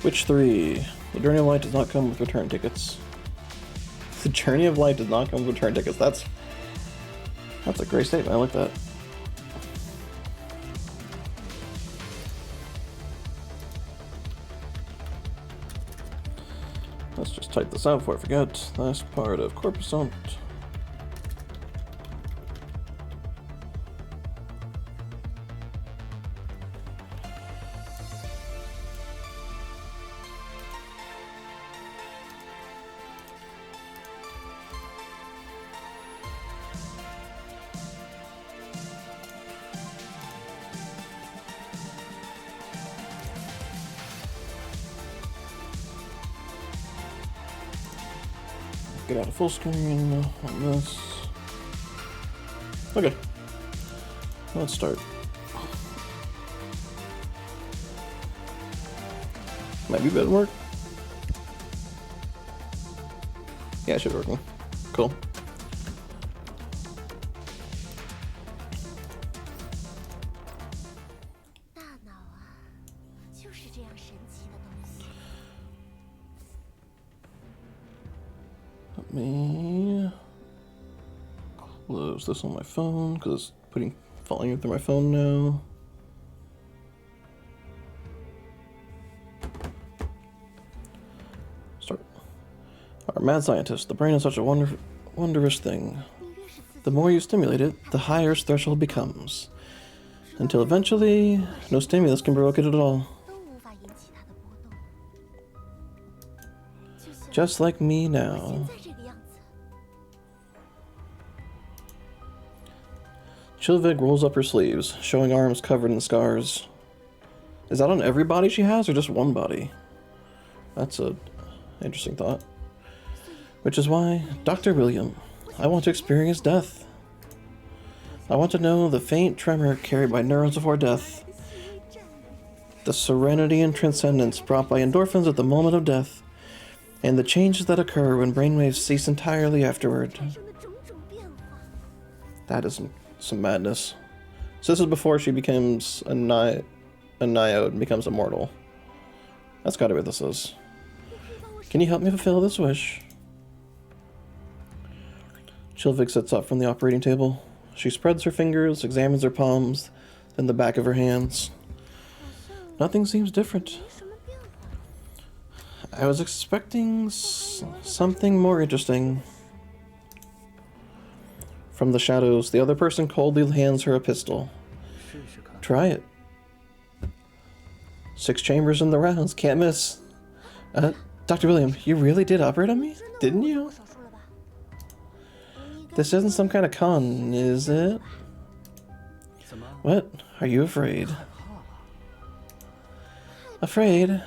Which 3? The Journey of Light does not come with return tickets. The Journey of Light does not come with return tickets. That's a great statement. I like that. Let's just type this out before I forget. Last part of Corposant. Get out of full screen on this. Okay. Let's start. Might be better work. Yeah, it should be working. Cool. Let me close this on my phone because it's falling through my phone now. Start. Our mad scientist, the brain is such a wondrous thing. The more you stimulate it, the higher its threshold becomes. Until eventually, no stimulus can provoke it at all. Just like me now. Chilvig rolls up her sleeves, showing arms covered in scars. Is that on every body she has, or just one body? That's a interesting thought. Which is why, Dr. William, I want to experience death. I want to know the faint tremor carried by neurons before death. The serenity and transcendence brought by endorphins at the moment of death. And the changes that occur when brainwaves cease entirely afterward. That is some madness. So this is before she becomes a naiad and becomes immortal. That's gotta be what this is. Can you help me fulfill this wish? Chilvig sits up from the operating table. She spreads her fingers, examines her palms, then the back of her hands. Nothing seems different. I was expecting something more interesting. From the shadows, the other person coldly hands her a pistol. Try it. 6 chambers in the rounds, can't miss. Dr. William, you really did operate on me? Didn't you? This isn't some kind of con, is it? What? Are you afraid? Afraid?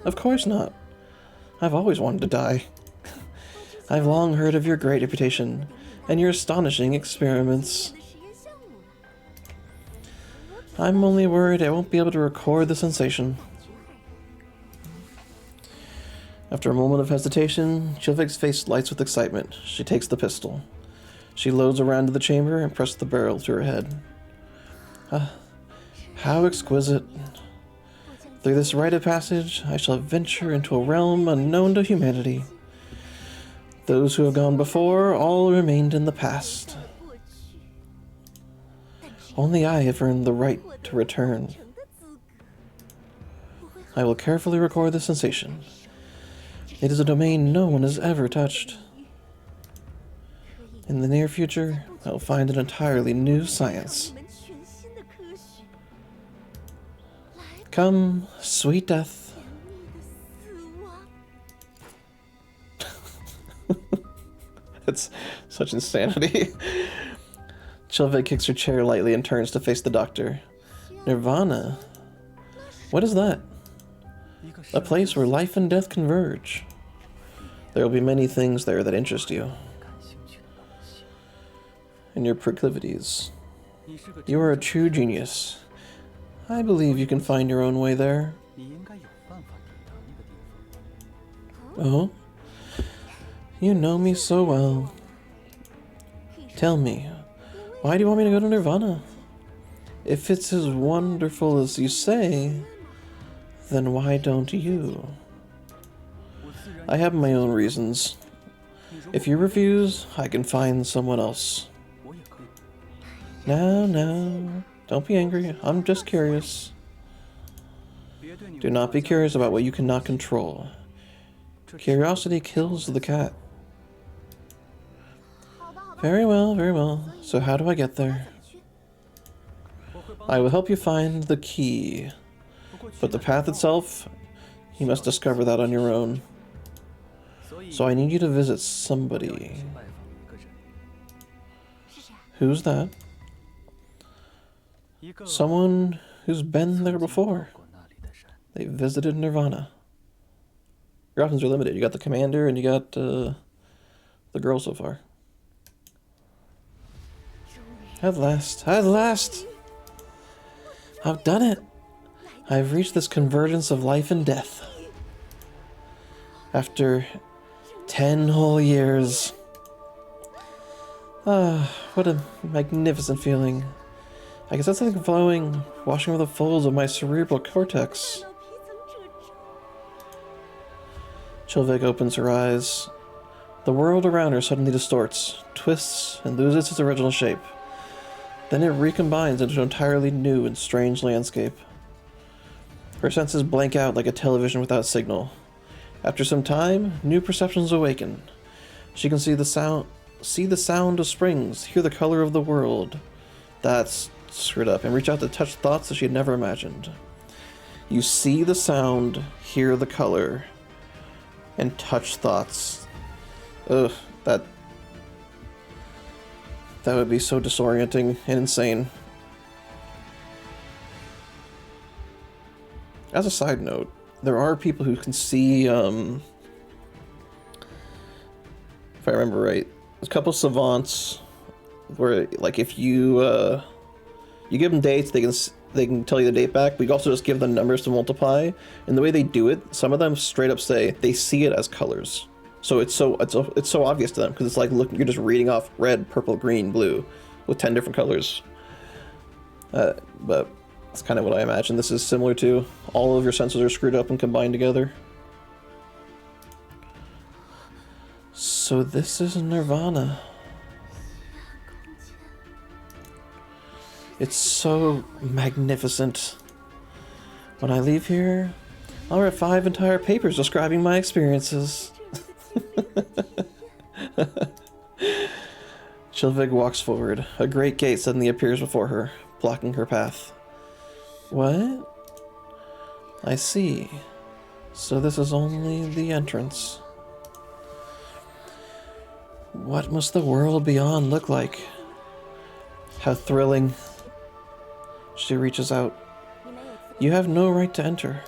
Of course not. I've always wanted to die. I've long heard of your great reputation and your astonishing experiments. I'm only worried I won't be able to record the sensation. After a moment of hesitation, Chilvig's face lights with excitement. She takes the pistol. She loads around to the chamber and presses the barrel to her head. How exquisite. Through this rite of passage, I shall venture into a realm unknown to humanity. Those who have gone before all remained in the past. Only I have earned the right to return. I will carefully record the sensation. It is a domain no one has ever touched. In the near future, I will find an entirely new science. Come, sweet death. It's such insanity. Chilvig kicks her chair lightly and turns to face the doctor. Nirvana? What is that? A place where life and death converge. There will be many things there that interest you. And your proclivities. You are a true genius. I believe you can find your own way there. Oh? You know me so well. Tell me, why do you want me to go to Nirvana? If it's as wonderful as you say, Then why don't you? I have my own reasons. If you refuse, I can find someone else. No, don't be angry. I'm just curious. Do not be curious about what you cannot control. Curiosity kills the cat. Very well, very well. So how do I get there? I will help you find the key. But the path itself, you must discover that on your own. So I need you to visit somebody. Who's that? Someone who's been there before. They visited Nirvana. Your options are limited. You got the commander and you got the girl so far. At last, at last! I've done it! I've reached this convergence of life and death. After 10 whole years. Ah, what a magnificent feeling. I guess that's something flowing, washing over the folds of my cerebral cortex. Chilvig opens her eyes. The world around her suddenly distorts, twists, and loses its original shape. Then it recombines into an entirely new and strange landscape. Her senses blank out like a television without signal. After some time, new perceptions awaken. She can see the sound of springs, hear the color of the world. That's screwed up, and reach out to touch thoughts that she had never imagined. You see the sound, hear the color, and touch thoughts. Ugh, that would be so disorienting and insane. As a side note, there are people who can see, if I remember right, there's a couple savants where, like, if you give them dates, they can tell you the date back, but you can also just give them numbers to multiply. And the way they do it, some of them straight up say they see it as colors. So it's so obvious to them because it's like, look, you're just reading off red, purple, green, blue with 10 different colors. But that's kind of what I imagine this is similar to. All of your senses are screwed up and combined together. So this is Nirvana. It's so magnificent. When I leave here, I'll write 5 entire papers describing my experiences. Chilvig walks forward. A great gate suddenly appears before her, blocking her path. What? I see. So this is only the entrance. What must the world beyond look like? How thrilling. She reaches out. You have no right to enter.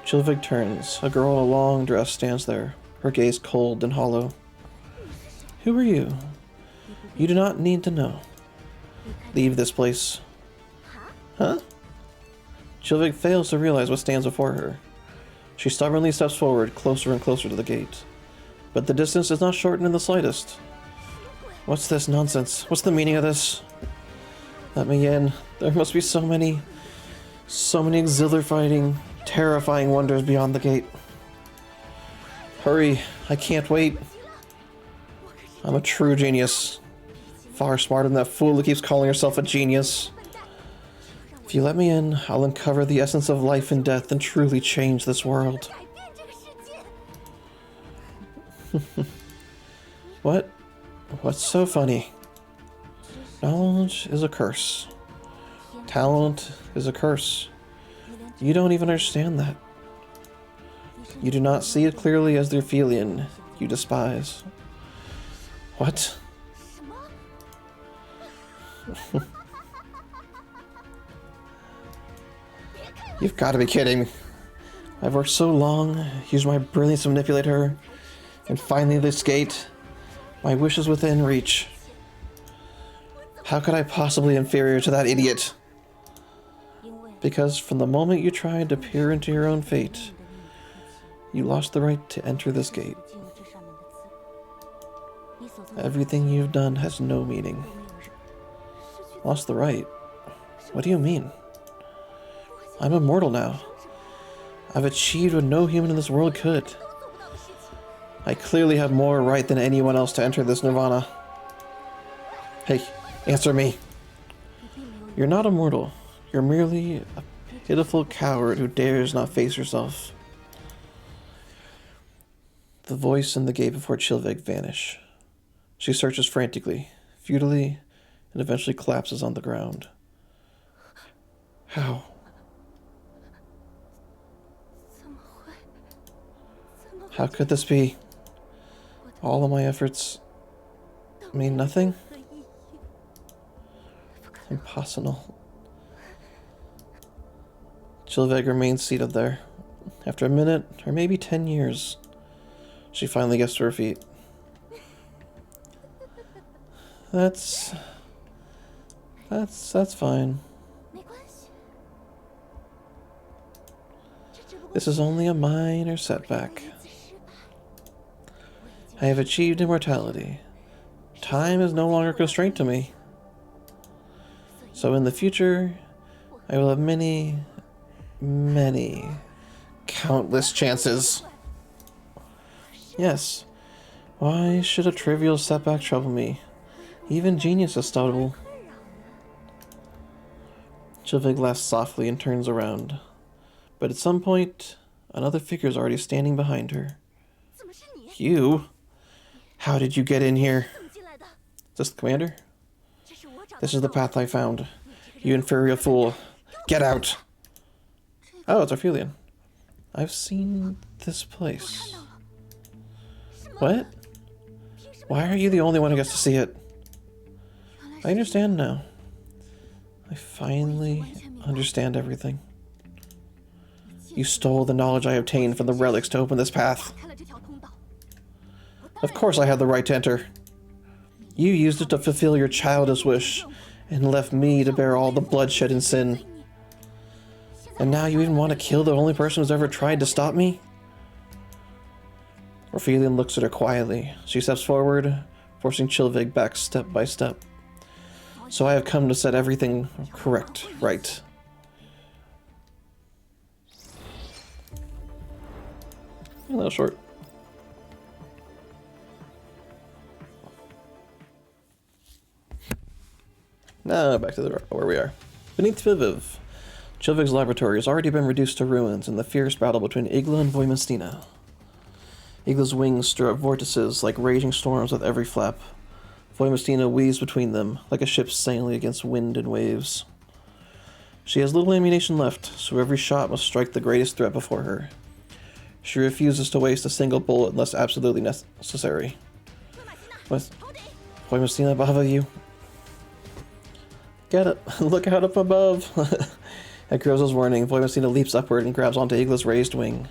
Chilvig turns. A girl in a long dress stands there, her gaze cold and hollow. Who are you? You do not need to know. Leave this place. Huh? Chilvig fails to realize what stands before her. She stubbornly steps forward, closer and closer to the gate. But the distance does not shorten in the slightest. What's this nonsense? What's the meaning of this? Let me in. There must be so many exhilarating, terrifying wonders beyond the gate. Hurry, I can't wait. I'm a true genius. Far smarter than that fool who keeps calling herself a genius. If you let me in, I'll uncover the essence of life and death and truly change this world. What's so funny? Knowledge is a curse. Talent is a curse. You don't even understand that. You do not see it clearly as the Ophelian you despise. What? You've got to be kidding. I've worked so long, used my brilliance to manipulate her, and finally this gate. My wish is within reach. How could I possibly be inferior to that idiot? Because from the moment you tried to peer into your own fate, you lost the right to enter this gate. Everything you've done has no meaning. Lost the right? What do you mean? I'm immortal now. I've achieved what no human in this world could. I clearly have more right than anyone else to enter this Nirvana. Hey, answer me. You're not immortal. You're merely a pitiful coward who dares not face yourself. The voice and the gate before Chilveg vanish. She searches frantically, futilely, and eventually collapses on the ground. How? How could this be? All of my efforts mean nothing? Impossible. Chilveg remains seated there. After a minute, or maybe 10 years, she finally gets to her feet. That's fine. This is only a minor setback. I have achieved immortality. Time is no longer a constraint to me. So in the future, I will have many, countless chances. Yes. Why should a trivial setback trouble me? Even genius is stumble. Chilveg laughs softly and turns around. But at some point, another figure is already standing behind her. You? How did you get in here? Is this the commander? This is the path I found. You inferior fool. Get out! Oh, it's Arphelion. I've seen this place. What? Why are you the only one who gets to see it? I understand now. I finally understand everything. You stole the knowledge I obtained from the relics to open this path. Of course I had the right to enter. You used it to fulfill your childish wish, and left me to bear all the bloodshed and sin. And now you even want to kill the only person who's ever tried to stop me? Arphelion looks at her quietly. She steps forward, forcing Chilveg back step by step. So I have come to set everything right. A little short. Now back to where we are. Beneath Tviviv, Chilveg's laboratory has already been reduced to ruins in the fierce battle between Igla and Voimostina. Igla's wings stir up vortices like raging storms with every flap. Voimostina weaves between them, like a ship sailing against wind and waves. She has little ammunition left, so every shot must strike the greatest threat before her. She refuses to waste a single bullet unless absolutely necessary. Voimostina, above you. Get it! Look out up above! At Groza's warning, Voimostina leaps upward and grabs onto Igla's raised wing.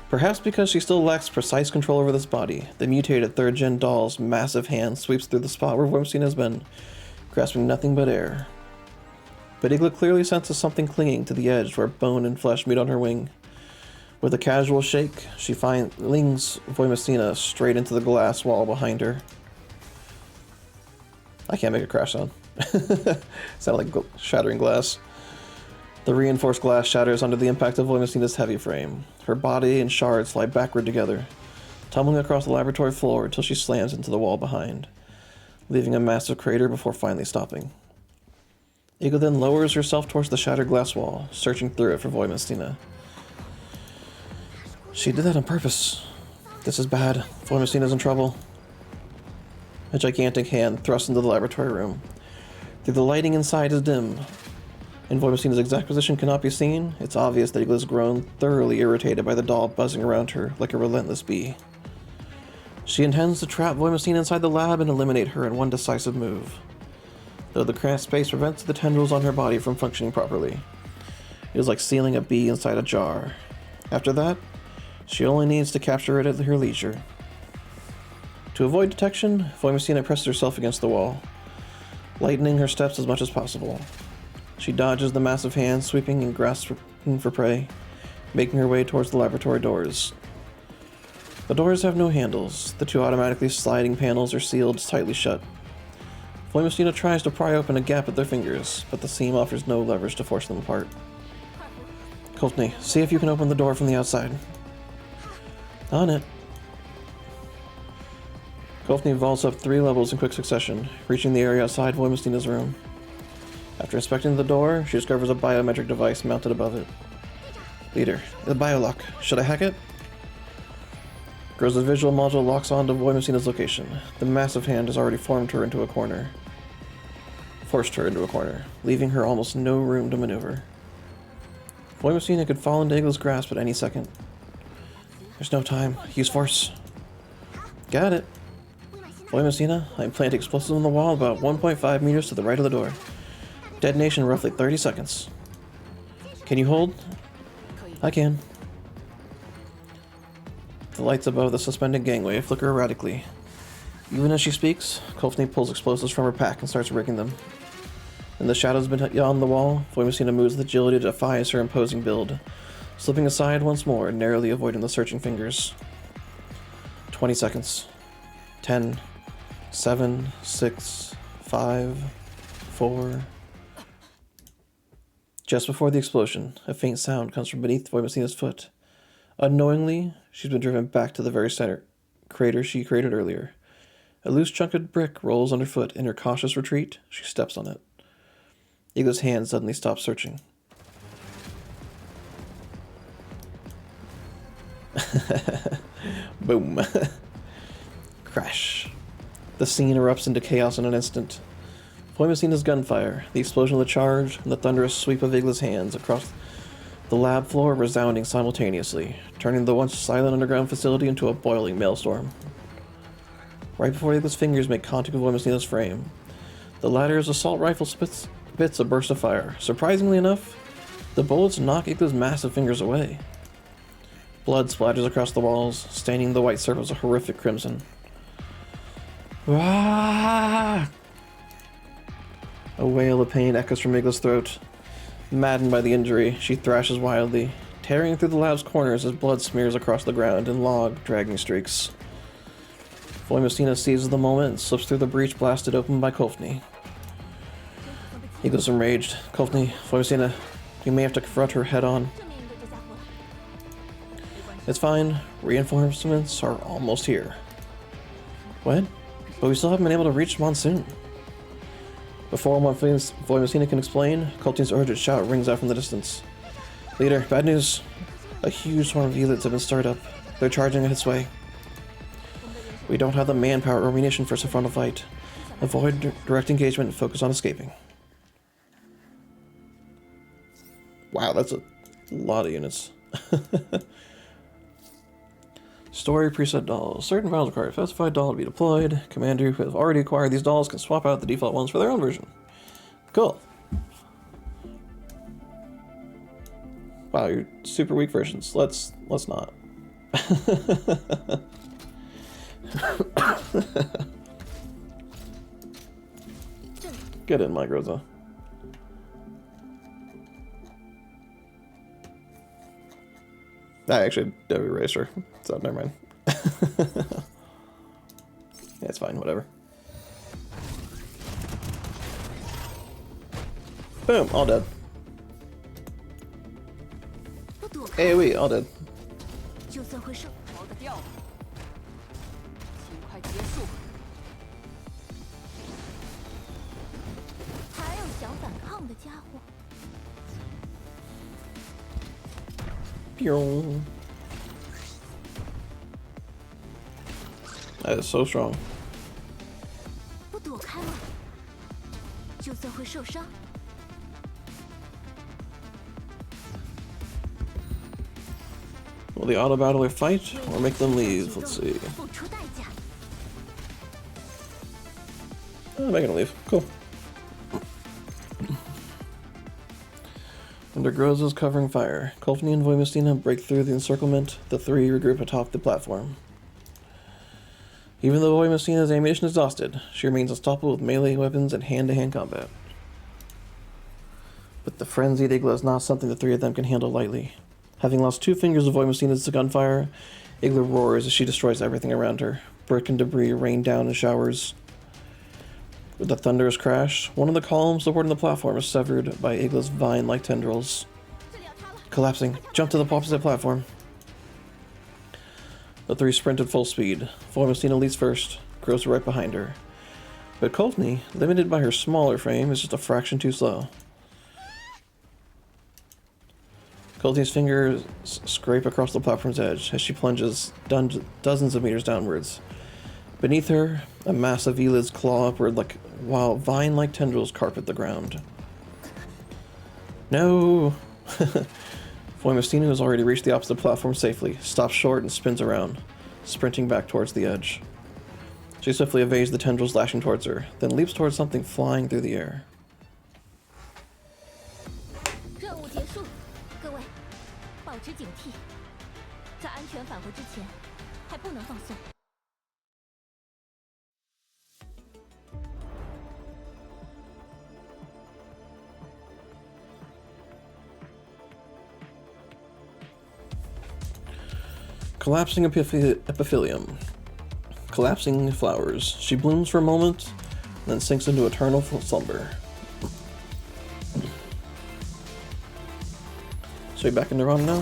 Perhaps because she still lacks precise control over this body, the mutated third-gen doll's massive hand sweeps through the spot where Voimostina has been, grasping nothing but air. But Igla clearly senses something clinging to the edge where bone and flesh meet on her wing. With a casual shake, she flings Voimostina straight into the glass wall behind her. I can't make a crash sound. Sounded like shattering glass. The reinforced glass shatters under the impact of Voimostina's heavy frame. Her body and shards fly backward together, tumbling across the laboratory floor until she slams into the wall behind, leaving a massive crater before finally stopping. Igla then lowers herself towards the shattered glass wall, searching through it for Voimostina. She did that on purpose. This is bad. Voimostina's in trouble. A gigantic hand thrusts into the laboratory room. Though the lighting inside is dim, and Voimostina's exact position cannot be seen, it's obvious that Igla has grown thoroughly irritated by the doll buzzing around her like a relentless bee. She intends to trap Voimostina inside the lab and eliminate her in one decisive move, though the cramped space prevents the tendrils on her body from functioning properly. It is like sealing a bee inside a jar. After that, she only needs to capture it at her leisure. To avoid detection, Voimostina presses herself against the wall, lightening her steps as much as possible. She dodges the massive hand sweeping and grasping for prey, making her way towards the laboratory doors. The doors have no handles. The two automatically sliding panels are sealed tightly shut. Voimostina tries to pry open a gap with their fingers, but the seam offers no leverage to force them apart. Courtney, see if you can open the door from the outside. On it. Courtney vaults up 3 levels in quick succession, reaching the area outside Voimestina's room. After inspecting the door, she discovers a biometric device mounted above it. Leader, the biolock. Should I hack it? Groza's visual module locks onto Voimestina's location. The massive hand has already forced her into a corner, leaving her almost no room to maneuver. Voimestina could fall into Igla's grasp at any second. There's no time. Use force. Got it. Voimestina, I implant explosives on the wall about 1.5 meters to the right of the door. Detonation roughly 30 seconds. Can you hold? I can. The lights above the suspended gangway flicker erratically. Even as she speaks, Courtney pulls explosives from her pack and starts rigging them. In the shadows beyond the wall, Voimestina moves with agility that defies her imposing build, slipping aside once more, narrowly avoiding the searching fingers. 20 seconds. 10, 7, 6, 5, 4... Just before the explosion, a faint sound comes from beneath Voimestina's foot. Unknowingly, she's been driven back to the very crater she created earlier. A loose chunk of brick rolls underfoot. In her cautious retreat, she steps on it. Igla's hand suddenly stops searching. Boom. Crash. The scene erupts into chaos in an instant. Voimestina's gunfire, the explosion of the charge, and the thunderous sweep of Igla's hands across the lab floor resounding simultaneously, turning the once silent underground facility into a boiling maelstrom. Right before Igla's fingers make contact with Voimestina's frame, the latter's assault rifle spits a burst of fire. Surprisingly enough, the bullets knock Igla's massive fingers away. Blood splatters across the walls, staining the white surface a horrific crimson. Ah! A wail of pain echoes from Igla's throat. Maddened by the injury, she thrashes wildly, tearing through the lab's corners as blood smears across the ground in dragging streaks. Voimestina seizes the moment and slips through the breach blasted open by Courtney. Igla's enraged. Courtney, Voimestina, you may have to confront her head on. It's fine. Reinforcements are almost here. What? But we still haven't been able to reach Monsoon. Before Voimestina can explain, Courtney's urgent shout rings out from the distance. Leader, bad news. A huge swarm of elites have been stirred up. They're charging its way. We don't have the manpower or ammunition for a frontal fight. Avoid direct engagement and focus on escaping. Wow, that's a lot of units. Story preset dolls. Certain files require a specified doll to be deployed. Commander who have already acquired these dolls can swap out the default ones for their own version. Cool. Wow, you're super weak versions. Let's not. Get in, my Groza. I actually did erase her, so never mind. Yeah, it's fine, whatever. Boom, all dead. AoE, all dead. That is so strong. Will the auto battler fight or make them leave? Let's see. Oh, making them leave. Cool. Under Groza's covering fire, Courtney and Voimestina break through the encirclement. The three regroup atop the platform. Even though Voimestina's ammunition is exhausted, she remains unstoppable with melee weapons and hand-to-hand combat. But the frenzied Igla is not something the three of them can handle lightly. Having lost 2 fingers of Voimestina's gunfire, Igla roars as she destroys everything around her. Brick and debris rain down in showers. With a thunderous crash, one of the columns supporting the platform is severed by Igla's vine-like tendrils. Collapsing. Jump to the opposite platform. The three sprinted full speed. Voimostina leads first. Grows right behind her. But Courtney, limited by her smaller frame, is just a fraction too slow. Courtney's fingers scrape across the platform's edge as she plunges dozens of meters downwards. Beneath her, a massive Elids claw upward while vine-like tendrils carpet the ground. No! Voimostina has already reached the opposite platform safely, stops short and spins around, sprinting back towards the edge. She swiftly evades the tendrils lashing towards her, then leaps towards something flying through the air. Collapsing epithelium. Collapsing flowers. She blooms for a moment, then sinks into eternal slumber. So you back in Nirvana now?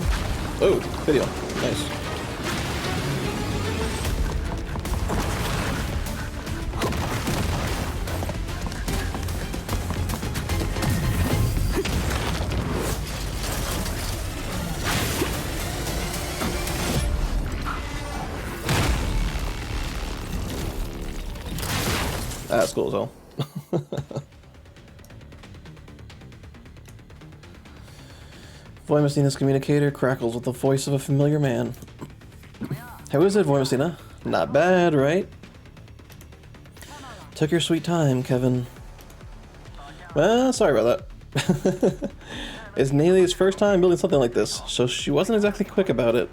Oh, video. Nice. That's cool as hell. Voimostina's communicator crackles with the voice of a familiar man. How is it, Voimostina? Not bad, right? Took your sweet time, Kevin. Well, sorry about that. It's Nayli's first time building something like this, so she wasn't exactly quick about it.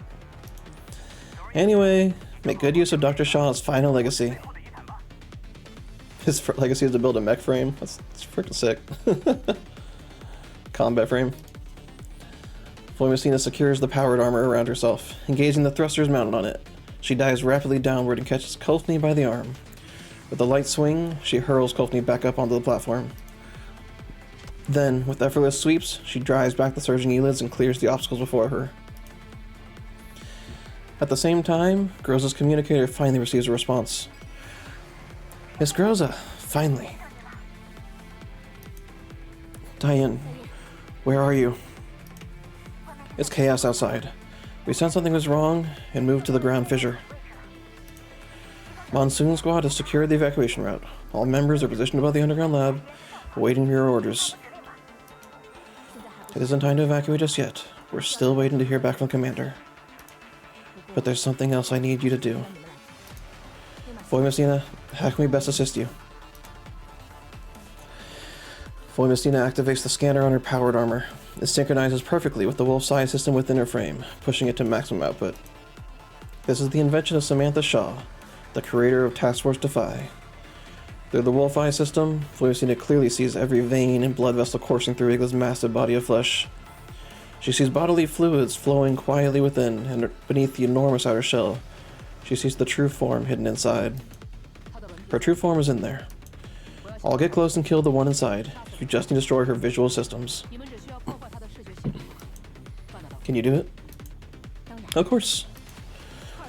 Anyway, make good use of Dr. Shaw's final legacy. His legacy is to build a mech frame. That's freaking sick. Combat frame. Voimostina secures the powered armor around herself, engaging the thrusters mounted on it. She dives rapidly downward and catches Courtney by the arm. With a light swing, she hurls Courtney back up onto the platform. Then, with effortless sweeps, she drives back the surging Elids and clears the obstacles before her. At the same time, Groza's communicator finally receives a response. Miss Groza, finally. Diane, where are you? It's chaos outside. We sensed something was wrong and moved to the ground fissure. Monsoon Squad has secured the evacuation route. All members are positioned above the underground lab, awaiting your orders. It isn't time to evacuate just yet. We're still waiting to hear back from Commander. But there's something else I need you to do. Voimostina, how can we best assist you? Voimostina activates the scanner on her powered armor. It synchronizes perfectly with the wolf size system within her frame, pushing it to maximum output. This is the invention of Samantha Shaw, the creator of Task Force Defy. Through the wolf eye system, Voimostina clearly sees every vein and blood vessel coursing through Igla's massive body of flesh. She sees bodily fluids flowing quietly within, and beneath the enormous outer shell, she sees the true form hidden inside. Her true form is in there. I'll get close and kill the one inside. You just need to destroy her visual systems. Can you do it? Of course.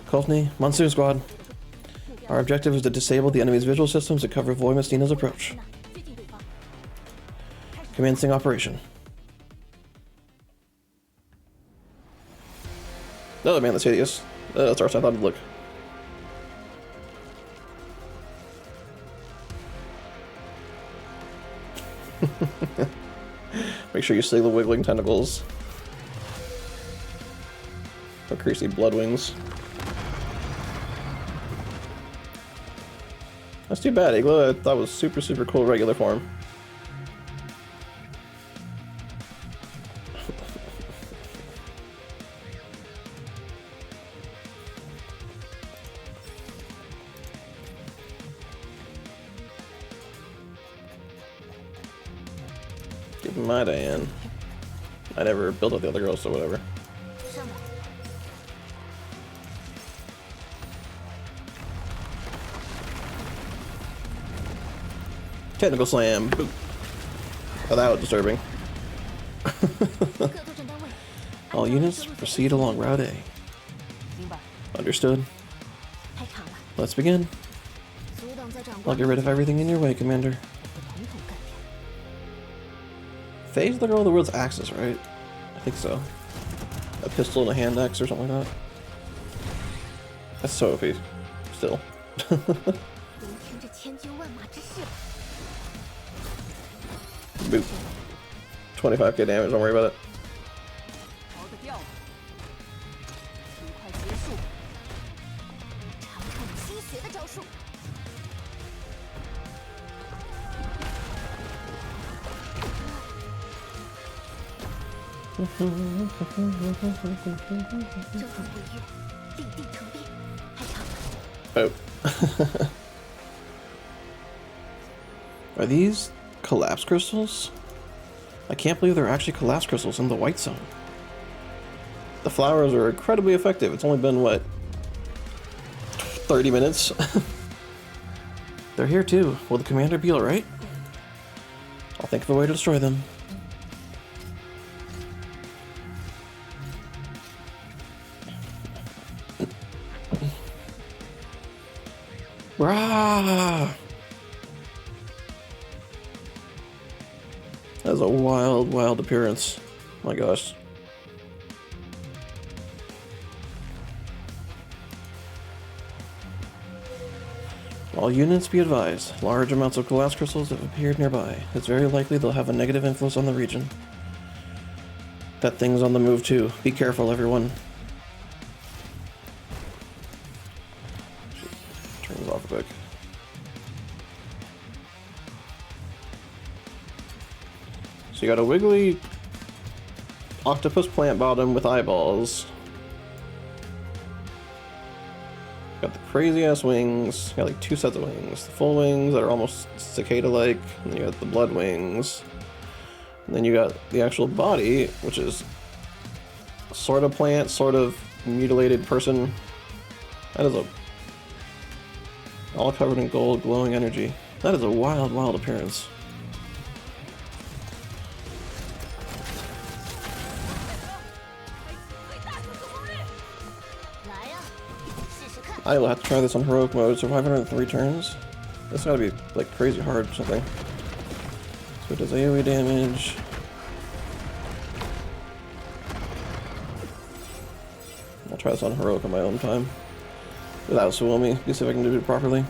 Courtney, Monsoon Squad. Our objective is to disable the enemy's visual systems and cover Voimostina's approach. Commencing operation. Oh man, that's hideous. That's our I thought it'd look. Make sure you see the wiggling tentacles. The greasy blood wings. That's too bad, Igla. I thought was super cool regular form. Give my Diane. I never built up the other girls, so whatever. Technical slam. Boop. Oh, that was disturbing. All units proceed along Route A. Understood. Let's begin. I'll get rid of everything in your way, Commander. Faye's the girl that wields axes, right? I think so. A pistol and a hand axe or something like that. That's so OP. Still. Boop. 25k damage, don't worry about it. Oh. Are these collapse crystals? I can't believe they're actually collapse crystals in the white zone. The flowers are incredibly effective. It's only been, what, 30 minutes? They're here too. Will the commander be alright? I'll think of a way to destroy them. Rah! That is a wild, wild appearance. Oh my gosh. All units be advised. Large amounts of collapse crystals have appeared nearby. It's very likely they'll have a negative influence on the region. That thing's on the move too. Be careful, everyone. Turn this off a bit. So you got a wiggly octopus plant bottom with eyeballs. Got the crazy ass wings. Got like two sets of wings. The full wings that are almost cicada-like, and then you got the blood wings. And then you got the actual body, which is sort of plant, sort of mutilated person. That is a all covered in gold, glowing energy. That is a wild, wild appearance. I will have to try this on heroic mode, so 503 turns. This gotta be like crazy hard or something. So it does AoE damage. I'll try this on heroic on my own time. Without Suomi, see if I can do it properly.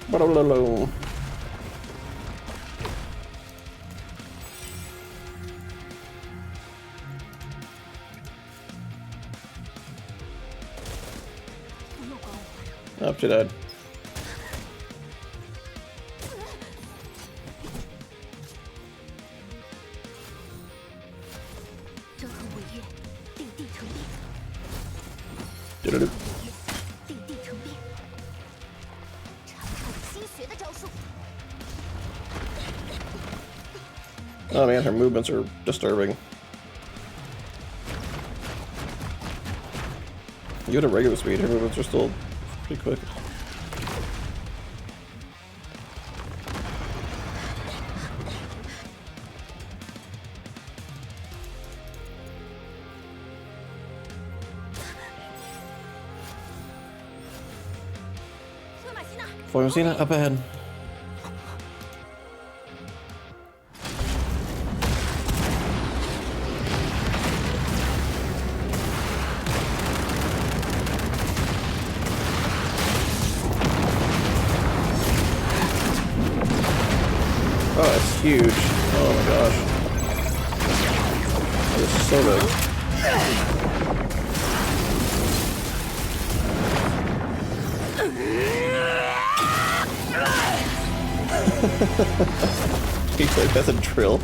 Ba-da-la-la. Oh, she died. Do-do-do. Oh man, her movements are disturbing. You at a regular speed, her movements are still pretty quick. Formosina, up ahead. Oh, that's huge. Oh my gosh. That is so big. He's like, that's a drill.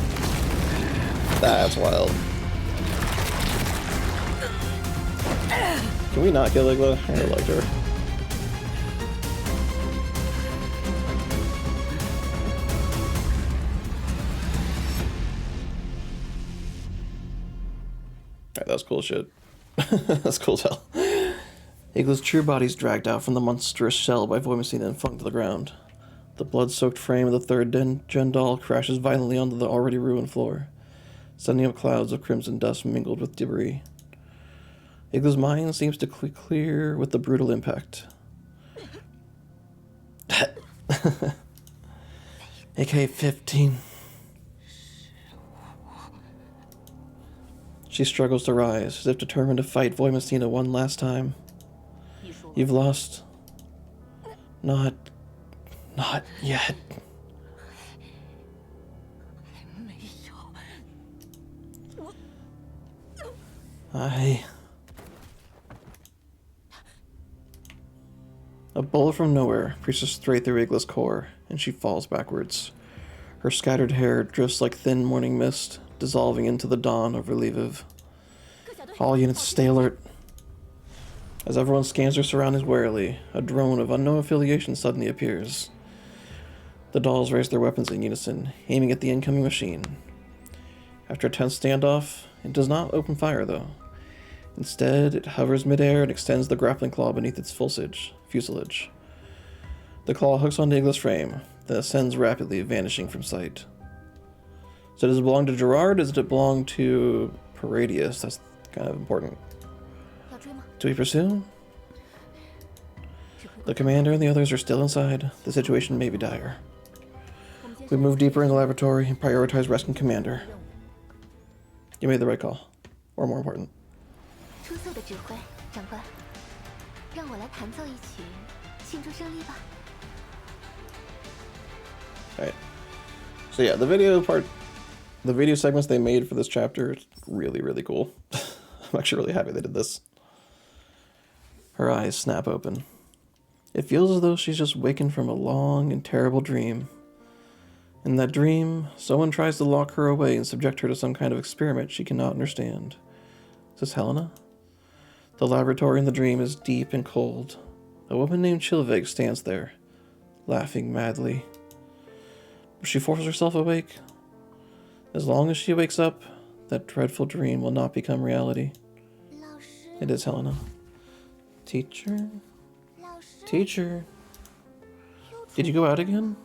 That's wild. Can we not kill Igla? I really liked her. Alright, that's cool shit. That's cool as hell. Igla's true body is dragged out from the monstrous shell by Voimosina and flung to the ground. The blood-soaked frame of the third gen doll crashes violently onto the already ruined floor, sending up clouds of crimson dust mingled with debris. Igla's mind seems to clear with the brutal impact. AK-15. She struggles to rise, as if determined to fight Voimestina one last time. You've lost. Not yet. A bullet from nowhere pierces straight through Igla's core, and she falls backwards. Her scattered hair drifts like thin morning mist, dissolving into the dawn over Lviv. All units stay alert. As everyone scans their surroundings warily, a drone of unknown affiliation suddenly appears. The dolls raise their weapons in unison, aiming at the incoming machine. After a tense standoff, it does not open fire, though. Instead, it hovers midair and extends the grappling claw beneath its fuselage. The claw hooks onto Igla's frame, then ascends rapidly, vanishing from sight. So does it belong to Gerard, or does it belong to Paradius? That's kind of important. Do we pursue? The commander and the others are still inside. The situation may be dire. We move deeper in the laboratory and prioritize rescuing Commander. You made the right call. Or more important. Alright. So yeah, the video segments they made for this chapter is really, really cool. I'm actually really happy they did this. Her eyes snap open. It feels as though she's just wakened from a long and terrible dream. In that dream, someone tries to lock her away and subject her to some kind of experiment she cannot understand. Is this Helena? The laboratory in the dream is deep and cold. A woman named Chilveg stands there, laughing madly. Will she force herself awake? As long as she wakes up, that dreadful dream will not become reality. It is Helena. Teacher? Teacher? Did you go out again?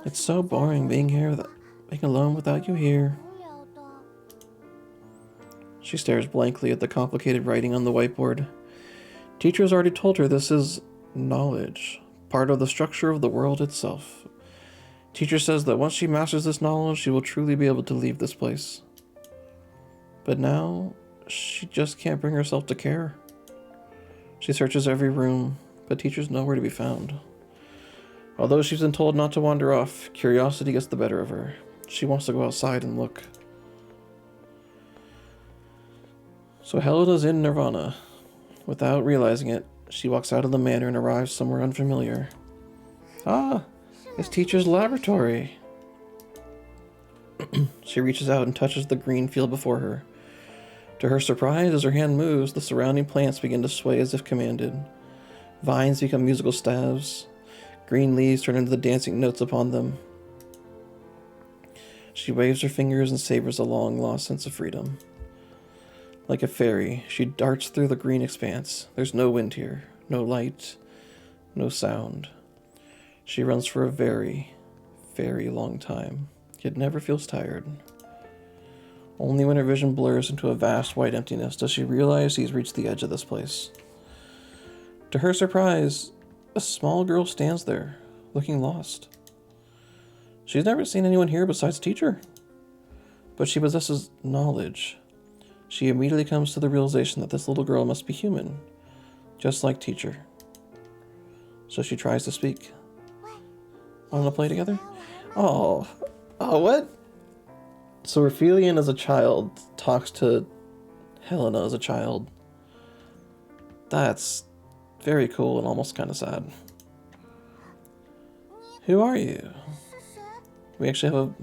It's so boring being alone without you here. She stares blankly at the complicated writing on the whiteboard. Teacher has already told her this is knowledge, part of the structure of the world itself. Teacher says that once she masters this knowledge, she will truly be able to leave this place. But now, she just can't bring herself to care. She searches every room, but Teacher's nowhere to be found. Although she's been told not to wander off, curiosity gets the better of her. She wants to go outside and look. So Helena's in Nirvana. Without realizing it, she walks out of the manor and arrives somewhere unfamiliar. Ah, it's Teacher's laboratory. She reaches out and touches the green field before her. To her surprise, as her hand moves, the surrounding plants begin to sway as if commanded. Vines become musical staves. Green leaves turn into the dancing notes upon them. She waves her fingers and savors a long-lost sense of freedom. Like a fairy, she darts through the green expanse. There's no wind here, no light, no sound. She runs for a very, very long time, yet never feels tired. Only when her vision blurs into a vast white emptiness does she realize she's reached the edge of this place. To her surprise, a small girl stands there, looking lost. She's never seen anyone here besides Teacher, but she possesses knowledge. She immediately comes to the realization that this little girl must be human, just like Teacher. So she tries to speak. Want to play together? Oh, what? So Raphelion as a child talks to Helena as a child. That's very cool and almost kind of sad. Who are you? We actually have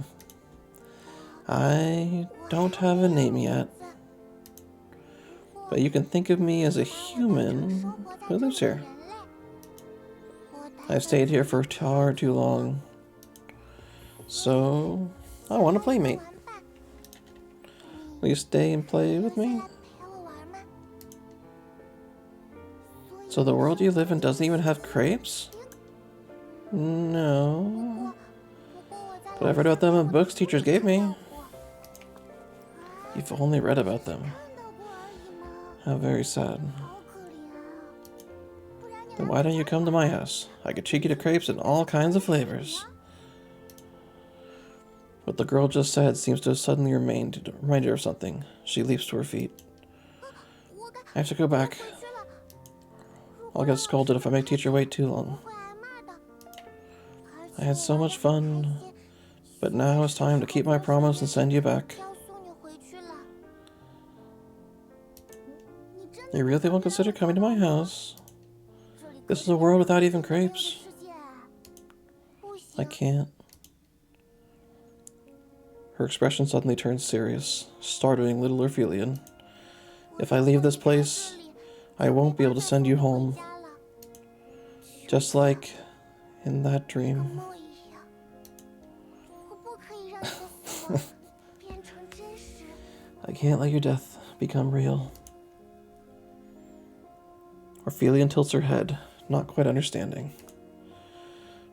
I don't have a name yet. But you can think of me as a human who lives here. I've stayed here for far too long. So, I want a playmate. Will you stay and play with me? So the world you live in doesn't even have crepes? No. But I've read about them in books teachers gave me. You've only read about them. How very sad. Then why don't you come to my house? I could treat you to crepes in all kinds of flavors. What the girl just said seems to have suddenly reminded her of something. She leaps to her feet. I have to go back. I'll get scolded if I make teacher wait too long. I had so much fun, but now it's time to keep my promise and send you back. You really won't consider coming to my house? This is a world without even crepes. I can't. Her expression suddenly turns serious, startling little Orphelion. If I leave this place, I won't be able to send you home. Just like in that dream. I can't let your death become real. Orphelion tilts her head, not quite understanding.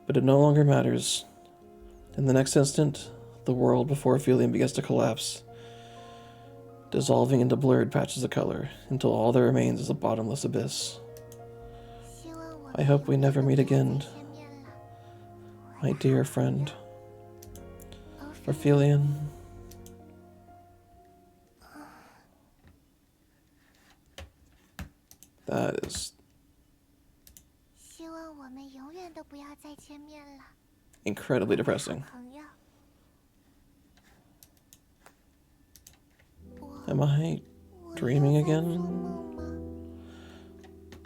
But it no longer matters. In the next instant, the world before Orphelion begins to collapse, dissolving into blurred patches of color, until all that remains is a bottomless abyss. I hope we never meet again, my dear friend. Orphelion. That is incredibly depressing. Am I dreaming again?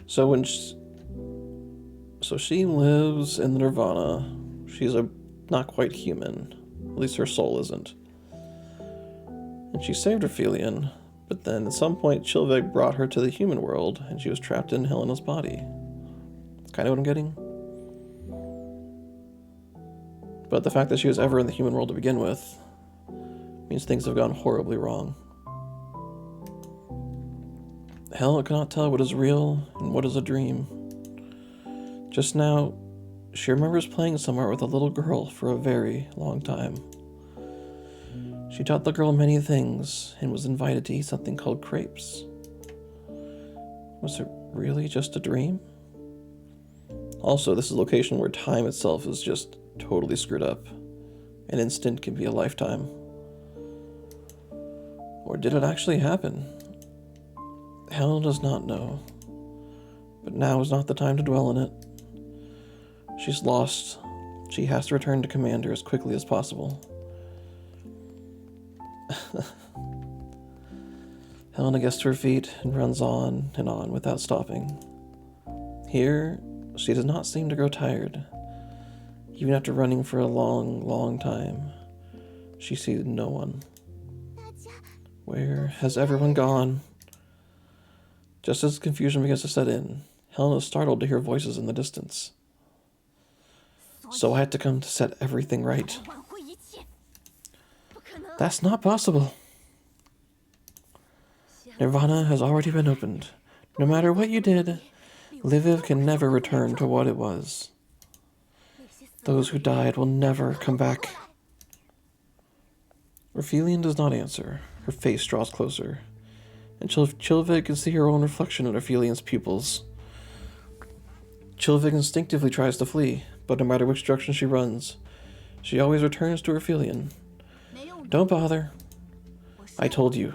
So she lives in the Nirvana. She's not quite human. At least her soul isn't. And she saved Orphelion, but then at some point Chilveg brought her to the human world, and she was trapped in Helena's body. That's kind of what I'm getting. But the fact that she was ever in the human world to begin with means things have gone horribly wrong. Helena cannot tell what is real and what is a dream. Just now, she remembers playing somewhere with a little girl for a very long time. She taught the girl many things and was invited to eat something called crepes. Was it really just a dream? Also, this is a location where time itself is just totally screwed up. An instant can be a lifetime. Or did it actually happen? Helen does not know. But now is not the time to dwell in it. She's lost. She has to return to Commander as quickly as possible. Helena gets to her feet and runs on and on without stopping. Here, she does not seem to grow tired. Even after running for a long, long time, she sees no one. Where has everyone gone? Just as confusion begins to set in, Helena is startled to hear voices in the distance. So I had to come to set everything right. That's not possible. Nirvana has already been opened. No matter what you did, Lviv can never return to what it was. Those who died will never come back. Orphelion does not answer. Her face draws closer, and Chilveg can see her own reflection in Orphelion's pupils. Chilveg instinctively tries to flee, but no matter which direction she runs, she always returns to Orphelion. Don't bother. I told you.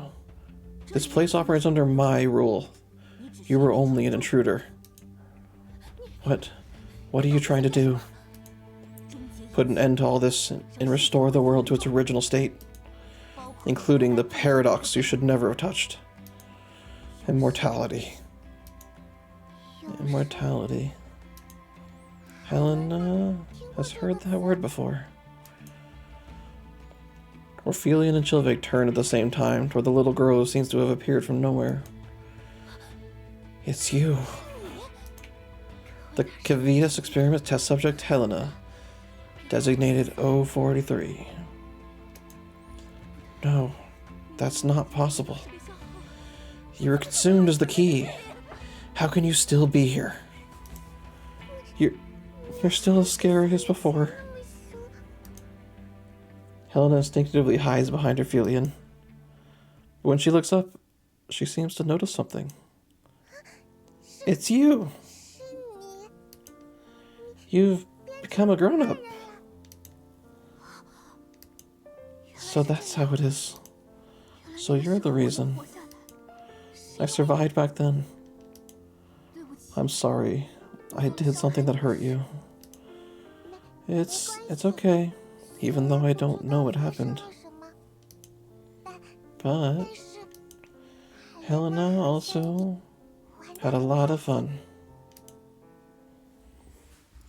This place operates under my rule. You were only an intruder. What are you trying to do? Put an end to all this and restore the world to its original state, including the paradox you should never have touched. Immortality. Immortality. Helen has heard that word before. Orphelion and Chilveg turn at the same time toward the little girl who seems to have appeared from nowhere. It's you. The Cavitas experiment test subject Helena, designated 043. No, that's not possible. You were consumed as the key. How can you still be here? You're still as scary as before. Helena instinctively hides behind Ophelia. But when she looks up, she seems to notice something. It's you! You've become a grown-up. So that's how it is. So you're the reason. I survived back then. I'm sorry. I did something that hurt you. It's okay, even though I don't know what happened. But Helena also had a lot of fun.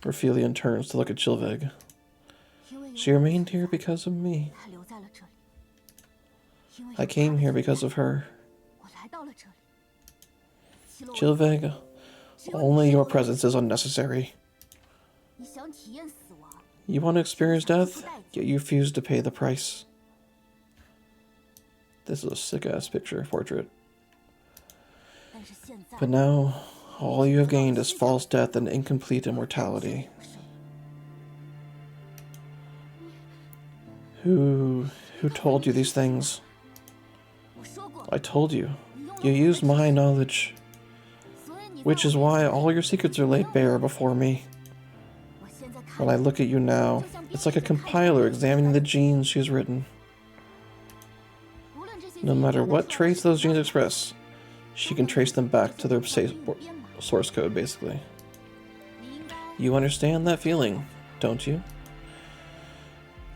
Ophelia turns to look at Chilveg. She remained here because of me. I came here because of her. Chilveg, only your presence is unnecessary. You want to experience death, yet you refuse to pay the price. This is a sick-ass portrait. But now, all you have gained is false death and incomplete immortality. Who told you these things? I told you. You used my knowledge. Which is why all your secrets are laid bare before me. When I look at you now, it's like a compiler examining the genes she has written. No matter what traits those genes express, she can trace them back to their source code, basically. You understand that feeling, don't you?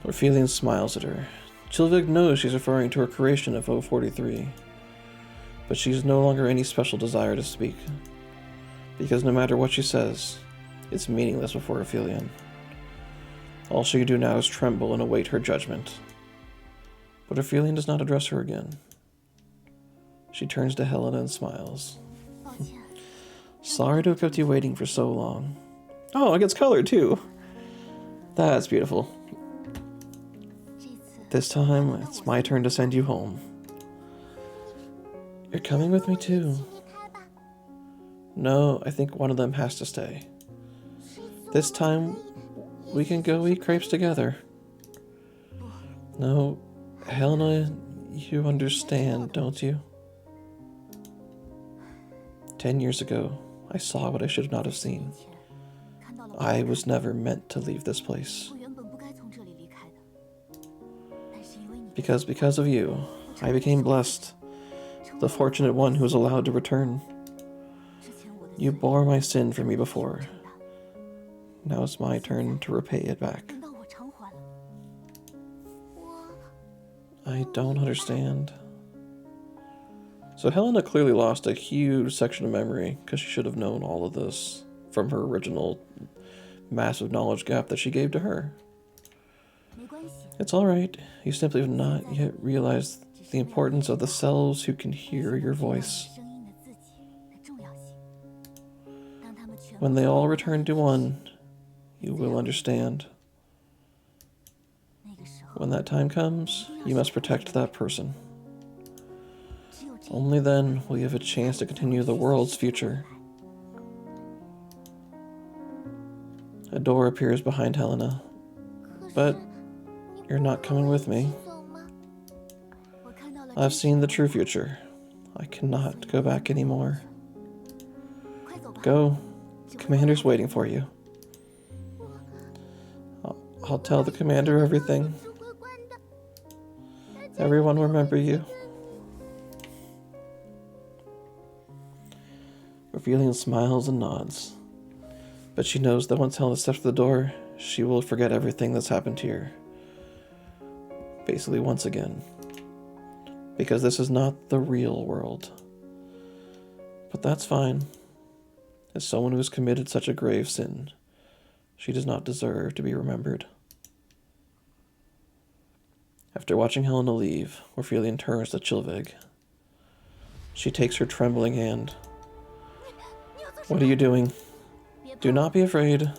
Ophelia smiles at her. Chilvig knows she's referring to her creation of O43, but she's no longer any special desire to speak, because no matter what she says, it's meaningless before Ophelia. All she can do now is tremble and await her judgment. But Ophelia does not address her again. She turns to Helena and smiles. Sorry to have kept you waiting for so long. Oh, it gets colored too. That's beautiful. This time, it's my turn to send you home. You're coming with me too. No, I think one of them has to stay. This time, we can go eat crepes together. No, Helena, you understand, don't you? 10 years ago, I saw what I should not have seen. I was never meant to leave this place. Because of you, I became blessed, the fortunate one who was allowed to return. You bore my sin for me before. Now it's my turn to repay it back. I don't understand. So Helena clearly lost a huge section of memory because she should have known all of this from her original massive knowledge gap that she gave to her. It's alright, you simply have not yet realized the importance of the selves who can hear your voice. When they all return to one, you will understand. When that time comes, you must protect that person. Only then will you have a chance to continue the world's future. A door appears behind Helena. But you're not coming with me. I've seen the true future. I cannot go back anymore. Go. Commander's waiting for you. I'll tell the commander everything. Everyone will remember you. Ophelia smiles and nods. But she knows that once Helena steps to the door, she will forget everything that's happened here. Basically once again. Because this is not the real world. But that's fine. As someone who has committed such a grave sin, she does not deserve to be remembered. After watching Helena leave, Ophelia turns to Chilvig. She takes her trembling hand. What are you doing? Do not be afraid.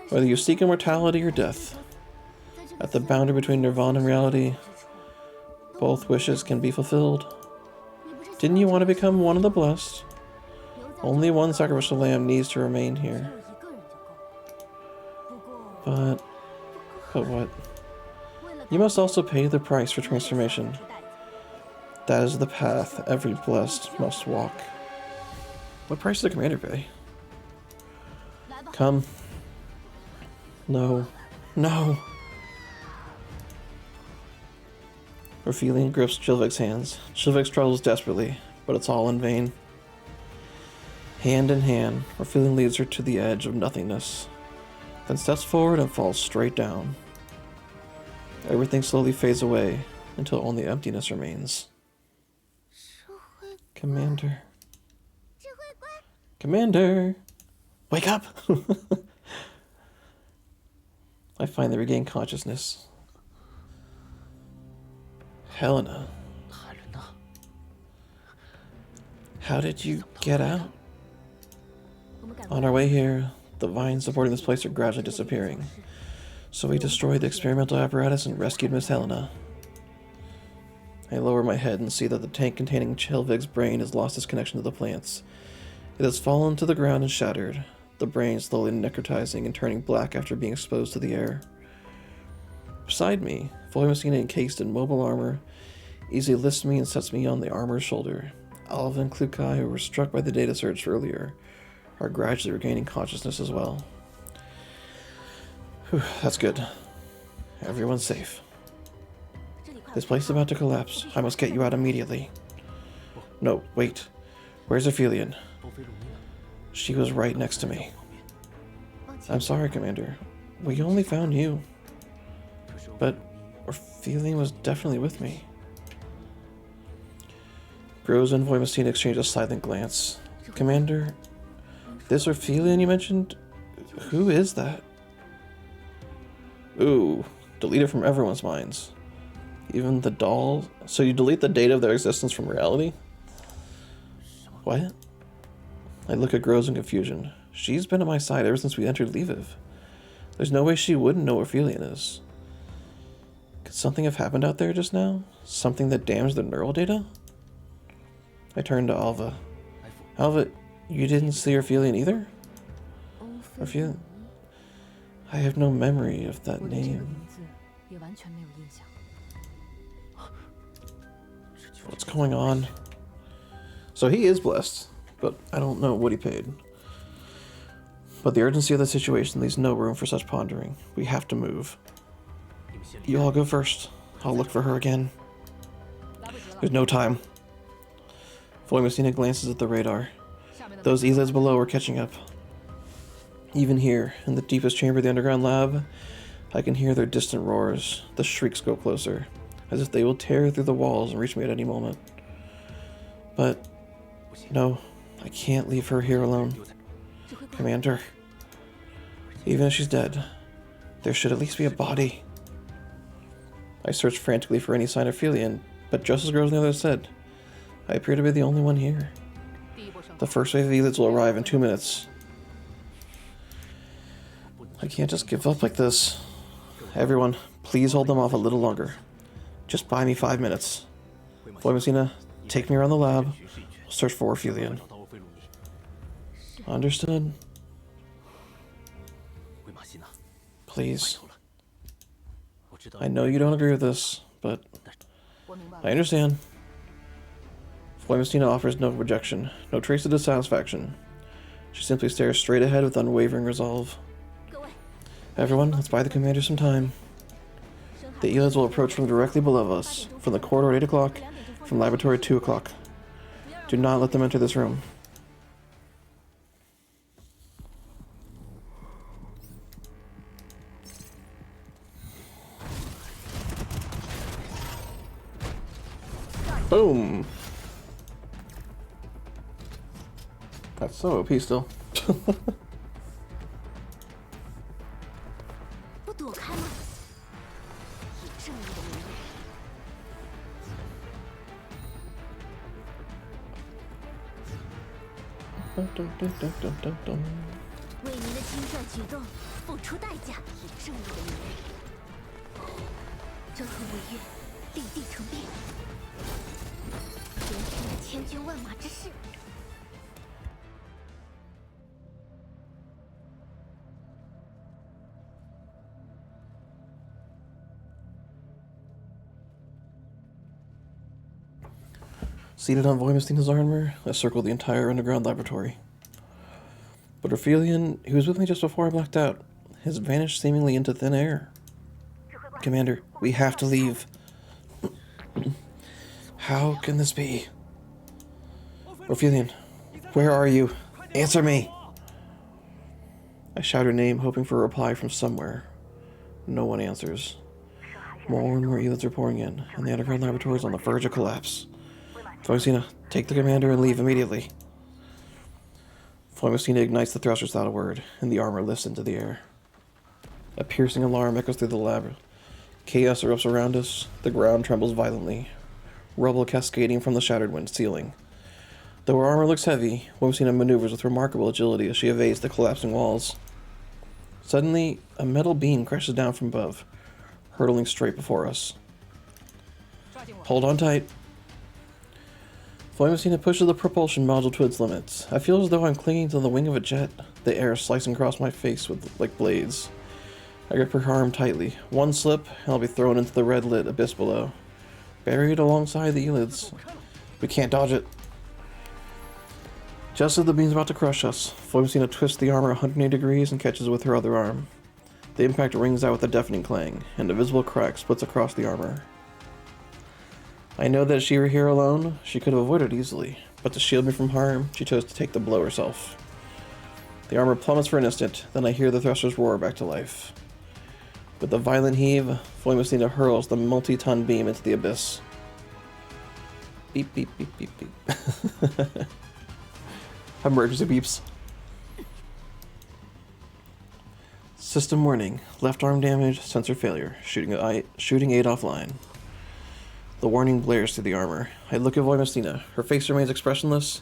Whether you seek immortality or death, at the boundary between Nirvana and reality, both wishes can be fulfilled. Didn't you want to become one of the blessed? Only one sacrificial lamb needs to remain here. But what? You must also pay the price for transformation. That is the path every blessed must walk. What price does the commander pay? Come. No. No! Ophelia grips Chilvek's hands. Chilvek struggles desperately, but it's all in vain. Hand in hand, Ophelia leads her to the edge of nothingness, then steps forward and falls straight down. Everything slowly fades away until only emptiness remains. Commander. Commander! Wake up! I finally regain consciousness. Helena. How did you get out? On our way here, the vines supporting this place are gradually disappearing. So we destroyed the experimental apparatus and rescued Miss Helena. I lower my head and see that the tank containing Chilvek's brain has lost its connection to the plants. It has fallen to the ground and shattered, the brain slowly necrotizing and turning black after being exposed to the air. Beside me, Messina encased in mobile armor, easily lifts me and sets me on the armor's shoulder. Alva and Klukai, who were struck by the data surge earlier, are gradually regaining consciousness as well. Whew, that's good. Everyone's safe. This place is about to collapse. I must get you out immediately. No, wait. Where's Ophelia? She was right next to me. I'm sorry, Commander. We only found you. But Ophelia was definitely with me. Groza and Voimacina exchange a silent glance. Commander, this Ophelia you mentioned? Who is that? Ooh, delete it from everyone's minds. Even the dolls? So you delete the data of their existence from reality? What? I look at Groza in confusion. She's been at my side ever since we entered Lviv. There's no way she wouldn't know where Ophelia is. Could something have happened out there just now? Something that damaged the neural data? I turn to Alva. Alva, you didn't see Ophelia either? Ophelia? I have no memory of that name. What's going on? So he is blessed, but I don't know what he paid. But the urgency of the situation leaves no room for such pondering. We have to move. You all go first. I'll look for her again. There's no time. Voimacina glances at the radar. Those Elids below are catching up. Even here, in the deepest chamber of the underground lab, I can hear their distant roars. The shrieks go closer, as if they will tear through the walls and reach me at any moment. But, no, I can't leave her here alone. Commander, even if she's dead, there should at least be a body. I search frantically for any sign of Ophelia, but just as girls on the other said, I appear to be the only one here. The first wave of Elids will arrive in 2 minutes. I can't just give up like this. Everyone, please hold them off a little longer. Just buy me 5 minutes. Voimacina, take me around the lab. We'll search for Ophelia. Understood. Please. I know you don't agree with this, but I understand. Voimacina offers no rejection, no trace of dissatisfaction. She simply stares straight ahead with unwavering resolve. Everyone, let's buy the commander some time. The Elids will approach from directly below us, from the corridor at 8 o'clock, from laboratory at 2 o'clock. Do not let them enter this room. Boom! That's so OP still. Seated on Voimistina's armor, I circled the entire underground laboratory. But Raphelion, who was with me just before I blacked out, has vanished seemingly into thin air. Commander, we have to leave. How can this be? Raphelion, where are you? Answer me! I shout her name, hoping for a reply from somewhere. No one answers. More and more elids are pouring in, and the underground laboratory is on the verge of collapse. Voimostina, take the commander and leave immediately. Voimostina ignites the thrusters without a word, and the armor lifts into the air. A piercing alarm echoes through the lab. Chaos erupts around us. The ground trembles violently, rubble cascading from the shattered wind ceiling. Though her armor looks heavy, Voimostina maneuvers with remarkable agility as she evades the collapsing walls. Suddenly, a metal beam crashes down from above, hurtling straight before us. Hold on tight. Voimostina pushes the propulsion module to its limits. I feel as though I'm clinging to the wing of a jet, the air slicing across my face like blades. I grip her arm tightly. One slip, and I'll be thrown into the red-lit abyss below, buried alongside the elids. We can't dodge it. Just as the beam's about to crush us, Voimostina twists the armor 180 degrees and catches it with her other arm. The impact rings out with a deafening clang, and a visible crack splits across the armor. I know that if she were here alone, she could have avoided easily, but to shield me from harm, she chose to take the blow herself. The armor plummets for an instant, then I hear the thrusters roar back to life. With a violent heave, Voimostina hurls the multi-ton beam into the abyss. Beep, beep, beep, beep, beep. Emergency beeps. System warning. Left arm damage, sensor failure. Shooting aid offline. The warning blares through the armor. I look at Voimostina. Her face remains expressionless,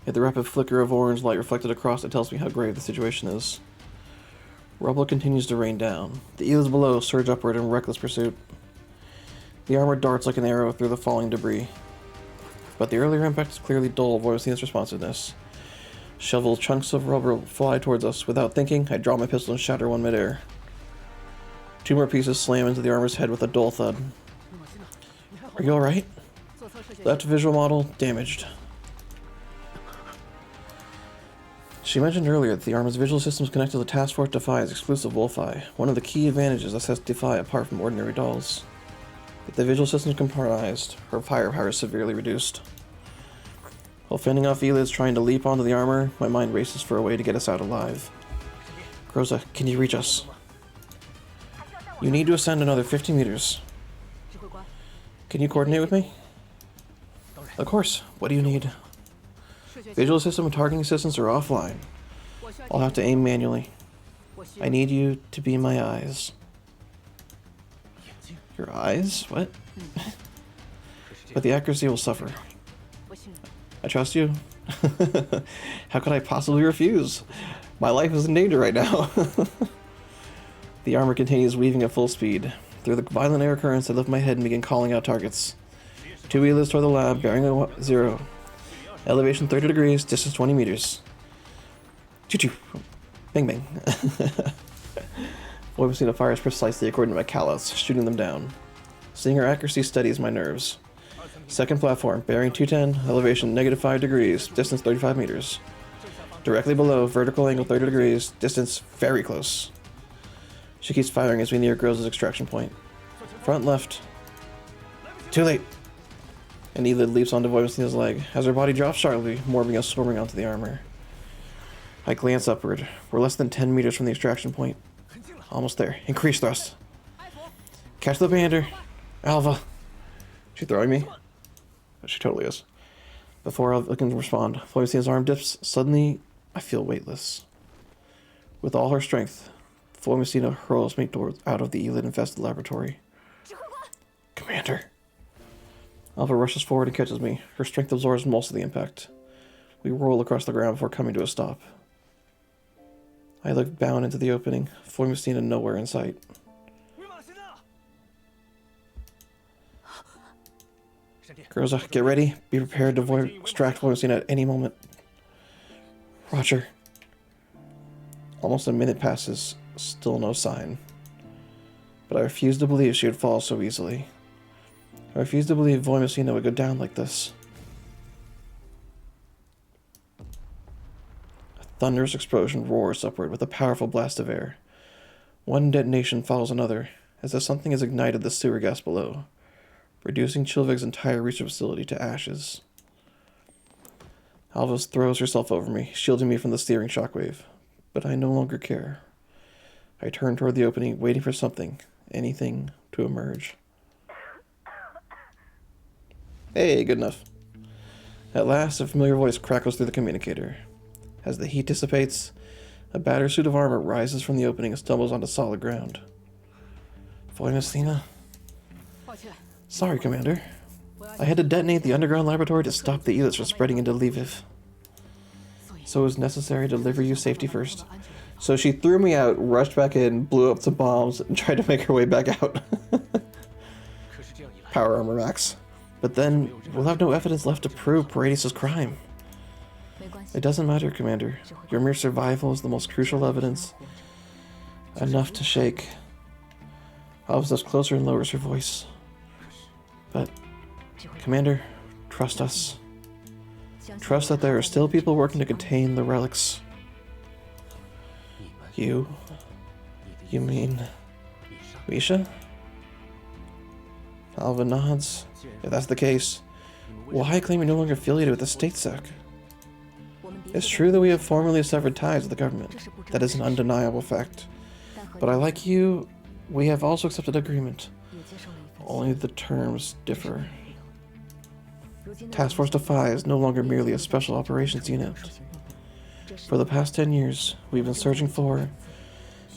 yet the rapid flicker of orange light reflected across it tells me how grave the situation is. Rubble continues to rain down. The elids below surge upward in reckless pursuit. The armor darts like an arrow through the falling debris. But the earlier impact has clearly dulled Voimostina's responsiveness. Shovel chunks of rubber fly towards us. Without thinking, I draw my pistol and shatter one midair. Two more pieces slam into the armor's head with a dull thud. Are you alright? Left visual model damaged. She mentioned earlier that the armor's visual system is connected to Task Force Defy's exclusive Wolf-Eye, one of the key advantages that sets Defy apart from ordinary dolls. If the visual system is compromised, her firepower is severely reduced. While fending off elids trying to leap onto the armor, my mind races for a way to get us out alive. Groza, can you reach us? You need to ascend another 50 meters. Can you coordinate with me? Of course. What do you need? Visual system and targeting systems are offline. I'll have to aim manually. I need you to be my eyes. Your eyes? What? But the accuracy will suffer. I trust you. How could I possibly refuse? My life is in danger right now. The armor continues weaving at full speed. Through the violent air currents, I lift my head and begin calling out targets. 2 elids toward the lab, bearing a 0. Elevation 30 degrees, distance 20 meters. Choo-choo. Bang bang. Voimostina fires precisely according to my callouts, shooting them down. Seeing her accuracy steadies my nerves. Second platform, bearing 210, elevation -5 degrees, distance 35 meters. Directly below, vertical angle 30 degrees, distance very close. She keeps firing as we near Groza's extraction point. Front left. Too late. An elid leaps onto Voimostina's leg. As her body drops sharply, Morbius swarming onto the armor. I glance upward. We're less than 10 meters from the extraction point. Almost there. Increase thrust. Catch the bander. Alva. She throwing me? She totally is. Before I can respond, Voimostina's arm dips. Suddenly, I feel weightless. With all her strength, Voimostina hurls me out of the elid-infested laboratory. Commander. Alva rushes forward and catches me. Her strength absorbs most of the impact. We roll across the ground before coming to a stop. I look bound into the opening. Voimostina nowhere in sight. Groza, get ready. Be prepared to extract Voimostina at any moment. Roger. Almost a minute passes. Still no sign. But I refuse to believe she would fall so easily. I refuse to believe Voimostina would go down like this. thunderous explosion roars upward with a powerful blast of air. One detonation follows another, as if something has ignited the sewer gas below, reducing Chilvig's entire research facility to ashes. Alvis throws herself over me, shielding me from the searing shockwave, but I no longer care. I turn toward the opening, waiting for something, anything, to emerge. Hey, good enough. At last, a familiar voice crackles through the communicator. As the heat dissipates, a battered suit of armor rises from the opening and stumbles onto solid ground. Voimasina? Sorry, Commander. I had to detonate the underground laboratory to stop the Elits from spreading into Lviv. So it was necessary to deliver you safety first. So she threw me out, rushed back in, blew up some bombs, and tried to make her way back out. Power armor max. But then, we'll have no evidence left to prove Paradis' crime. It doesn't matter, Commander. Your mere survival is the most crucial evidence. Enough to shake. Alvis steps closer and lowers her voice. But, Commander, trust us. Trust that there are still people working to contain the relics. You mean Misha? Alva nods. If that's the case, why claim you're no longer affiliated with the state sec? It's true that we have formally severed ties with the government. That is an undeniable fact. But like you, we have also accepted agreement. Only the terms differ. Task Force Defy is no longer merely a special operations unit. For the past 10 years, we've been searching for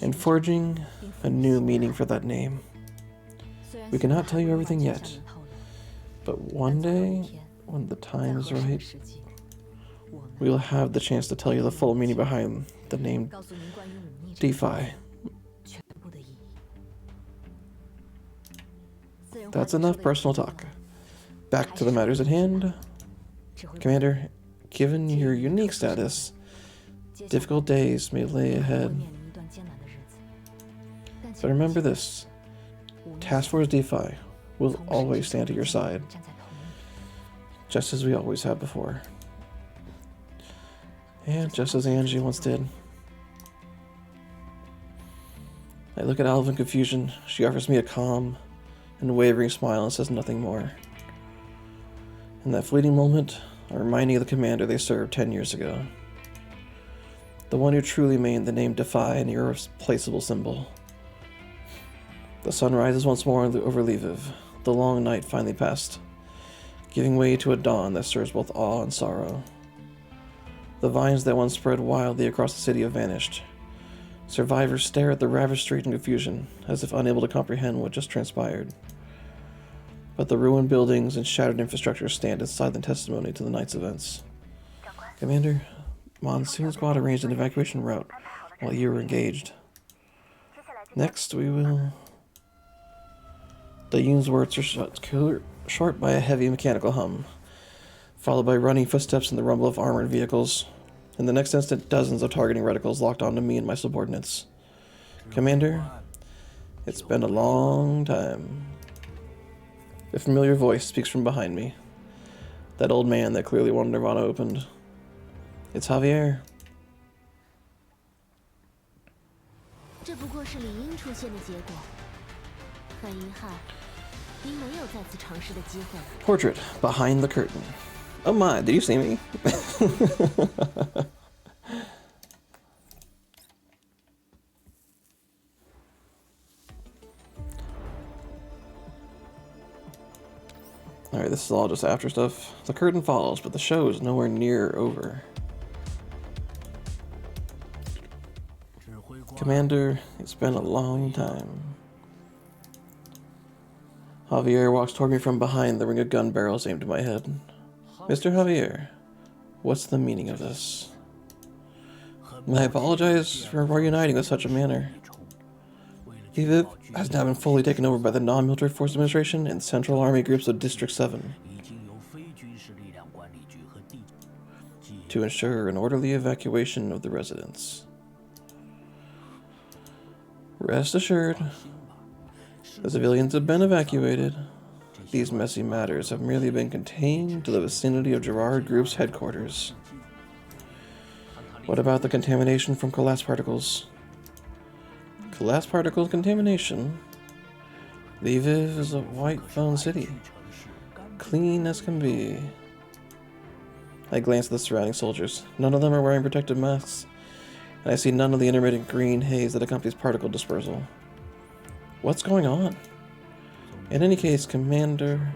and forging a new meaning for that name. We cannot tell you everything yet, but one day, when the time is right, we will have the chance to tell you the full meaning behind the name DeFi. That's enough personal talk. Back to the matters at hand. Commander, given your unique status, difficult days may lay ahead. But remember this, Task Force DeFi will always stand at your side, just as we always have before. And just as Angie once did. I look at Alva in confusion. She offers me a calm and wavering smile and says nothing more. In that fleeting moment, I'm reminding of the commander they served 10 years ago. The one who truly made the name Defy an irreplaceable symbol. The sun rises once more over Lviv. The long night finally passed, giving way to a dawn that stirs both awe and sorrow. The vines that once spread wildly across the city have vanished. Survivors stare at the ravished street in confusion, as if unable to comprehend what just transpired. But the ruined buildings and shattered infrastructure stand as silent testimony to the night's events. Commander, Monsoon Squad arranged an evacuation route while you were engaged. Next, we will... The Yoon's words are short by a heavy mechanical hum, followed by running footsteps and the rumble of armored vehicles. In the next instant, dozens of targeting reticles locked onto me and my subordinates. Commander, it's been a long time. A familiar voice speaks from behind me. That old man that clearly wanted Nirvana opened. It's Javier. Portrait behind the curtain. Oh my, did you see me? Alright, this is all just after stuff. The curtain follows, but the show is nowhere near over. Commander, it's been a long time. Javier walks toward me from behind the ring of gun barrels aimed at my head. Mr. Javier, what's the meaning of this? I apologize for reuniting with such a manner. Lviv has now been fully taken over by the Non-Military Force Administration and Central Army groups of District 7 to ensure an orderly evacuation of the residents. Rest assured, the civilians have been evacuated. These messy matters have merely been contained to the vicinity of Gerard Group's headquarters. What about the contamination from collapsed particles? Collapsed particles contamination? Lviv is a white phone city. Clean as can be. I glance at the surrounding soldiers. None of them are wearing protective masks, and I see none of the intermittent green haze that accompanies particle dispersal. What's going on? In any case, Commander,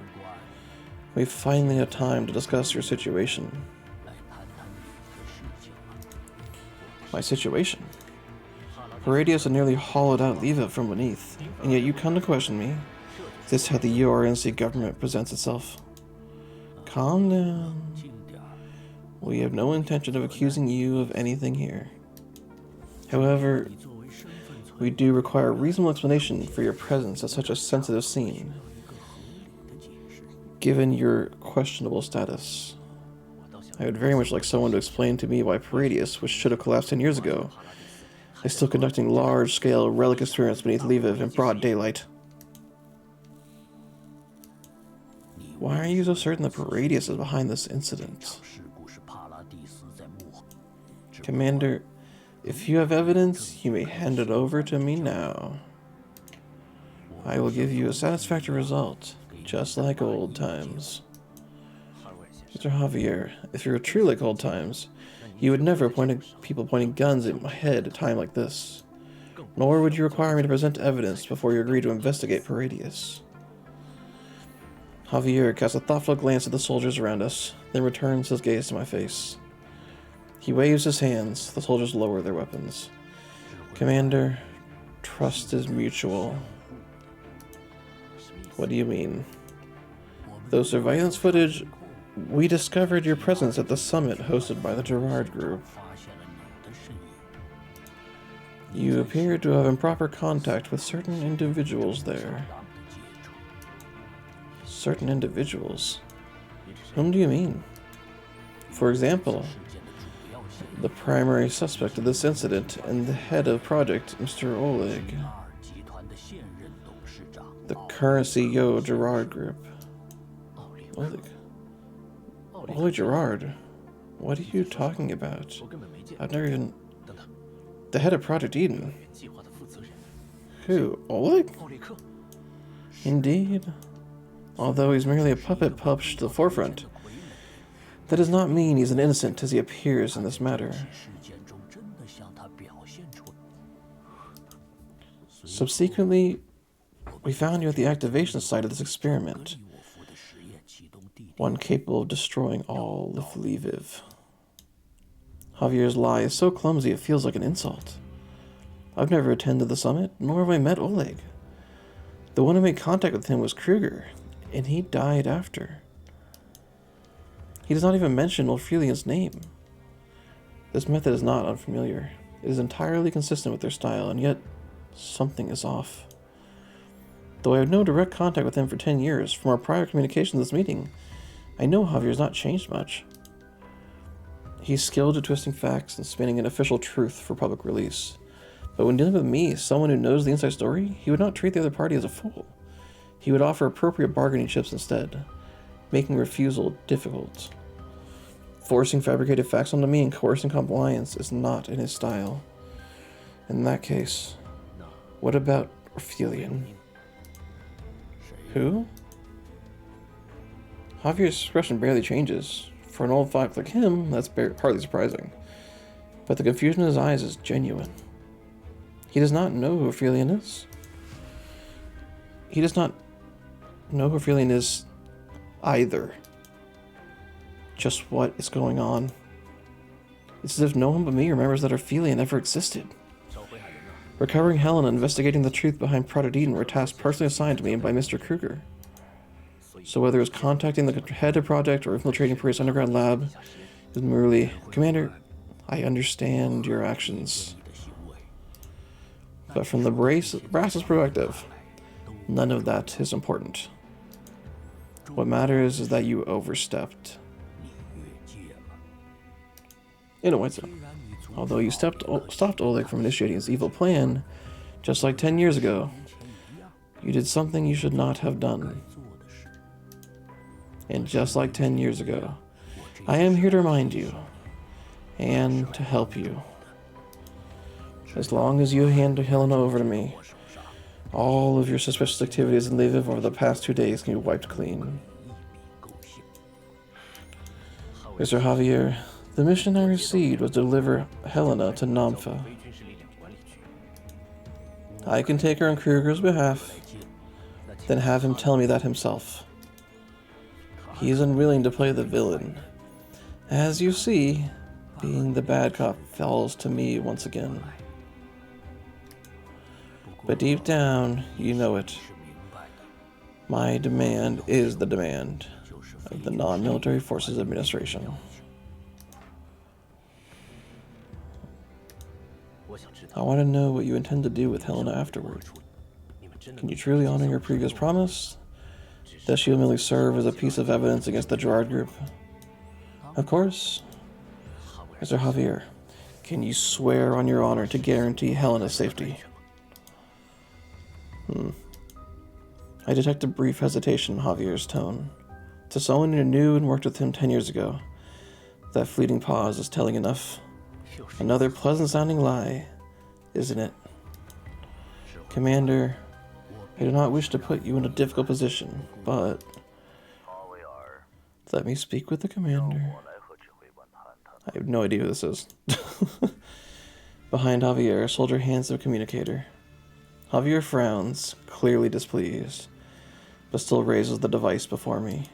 we finally have time to discuss your situation. My situation? Herodias had nearly hollowed out Lviv from beneath, and yet you come to question me. Is this how the URNC government presents itself? Calm down. We have no intention of accusing you of anything here. However, we do require a reasonable explanation for your presence at such a sensitive scene, given your questionable status. I would very much like someone to explain to me why Paradius, which should have collapsed 10 years ago, is still conducting large-scale relic experiments beneath Lviv in broad daylight. Why are you so certain that Paradius is behind this incident? Commander, if you have evidence, you may hand it over to me now. I will give you a satisfactory result, just like old times. Mr. Javier, if you were true like old times, you would never appoint people pointing guns at my head at a time like this. Nor would you require me to present evidence before you agree to investigate Paradius. Javier casts a thoughtful glance at the soldiers around us, then returns his gaze to my face. He waves his hands. The soldiers lower their weapons. Commander, trust is mutual. What do you mean? Those surveillance footage, we discovered your presence at the summit hosted by the Gerard Group. You appear to have improper contact with certain individuals there. Certain individuals? Whom do you mean? For example, the primary suspect of this incident and the head of project, Mr. Oleg. The current CEO of Gerard Group. Oleg Gerard? What are you talking about? I've never even... The head of Project Eden? Who? Oleg? Indeed. Although he's merely a puppet pushed to the forefront, that does not mean he's as innocent as he appears in this matter. Subsequently, we found you at the activation site of this experiment, one capable of destroying all of Lviv. Javier's lie is so clumsy it feels like an insult. I've never attended the summit, nor have I met Oleg. The one who made contact with him was Kruger, and he died after. He does not even mention Ulfrilian's name. This method is not unfamiliar. It is entirely consistent with their style, and yet something is off. Though I have no direct contact with him for 10 years, from our prior communication this meeting, I know Javier has not changed much. He's skilled at twisting facts and spinning an official truth for public release. But when dealing with me, someone who knows the inside story, he would not treat the other party as a fool. He would offer appropriate bargaining chips instead, making refusal difficult. Forcing fabricated facts onto me and coercing compliance is not in his style. In that case, what about Orphelion? Who? Javier's expression barely changes. For an old fox like him, that's hardly surprising. But the confusion in his eyes is genuine. He does not know who Orphelion is. He does not know who Orphelion is either. Just what is going on. It's as if no one but me remembers that Orphelion ever existed. Recovering Helen and investigating the truth behind Project Eden were tasks personally assigned to me by Mr. Kruger. So whether it was contacting the head of project or infiltrating Paris underground lab, it was merely, Commander, I understand your actions. But from the brass's perspective, none of that is important. What matters is that you overstepped. In a way, so. Although you stopped Oleg from initiating his evil plan, just like 10 years ago, you did something you should not have done. And just like 10 years ago, I am here to remind you, and to help you. As long as you hand Helena over to me, all of your suspicious activities in Lviv over the past 2 days can be wiped clean. Mr. Javier, the mission I received was to deliver Helena to Namfa. I can take her on Kruger's behalf, then have him tell me that himself. He is unwilling to play the villain. As you see, being the bad cop falls to me once again. But deep down, you know it. My demand is the demand of the Non-Military Forces Administration. I want to know what you intend to do with Helena afterward. Can you truly honor your previous promise? That she will merely serve as a piece of evidence against the Gerard Group? Of course. Mr. Javier, can you swear on your honor to guarantee Helena's safety? I detect a brief hesitation in Javier's tone. To someone who knew and worked with him 10 years ago, that fleeting pause is telling enough. Another pleasant-sounding lie, isn't it? Commander, I do not wish to put you in a difficult position, but let me speak with the commander. I have no idea who this is. Behind Javier, a soldier hands the communicator. Javier frowns, clearly displeased, but still raises the device before me.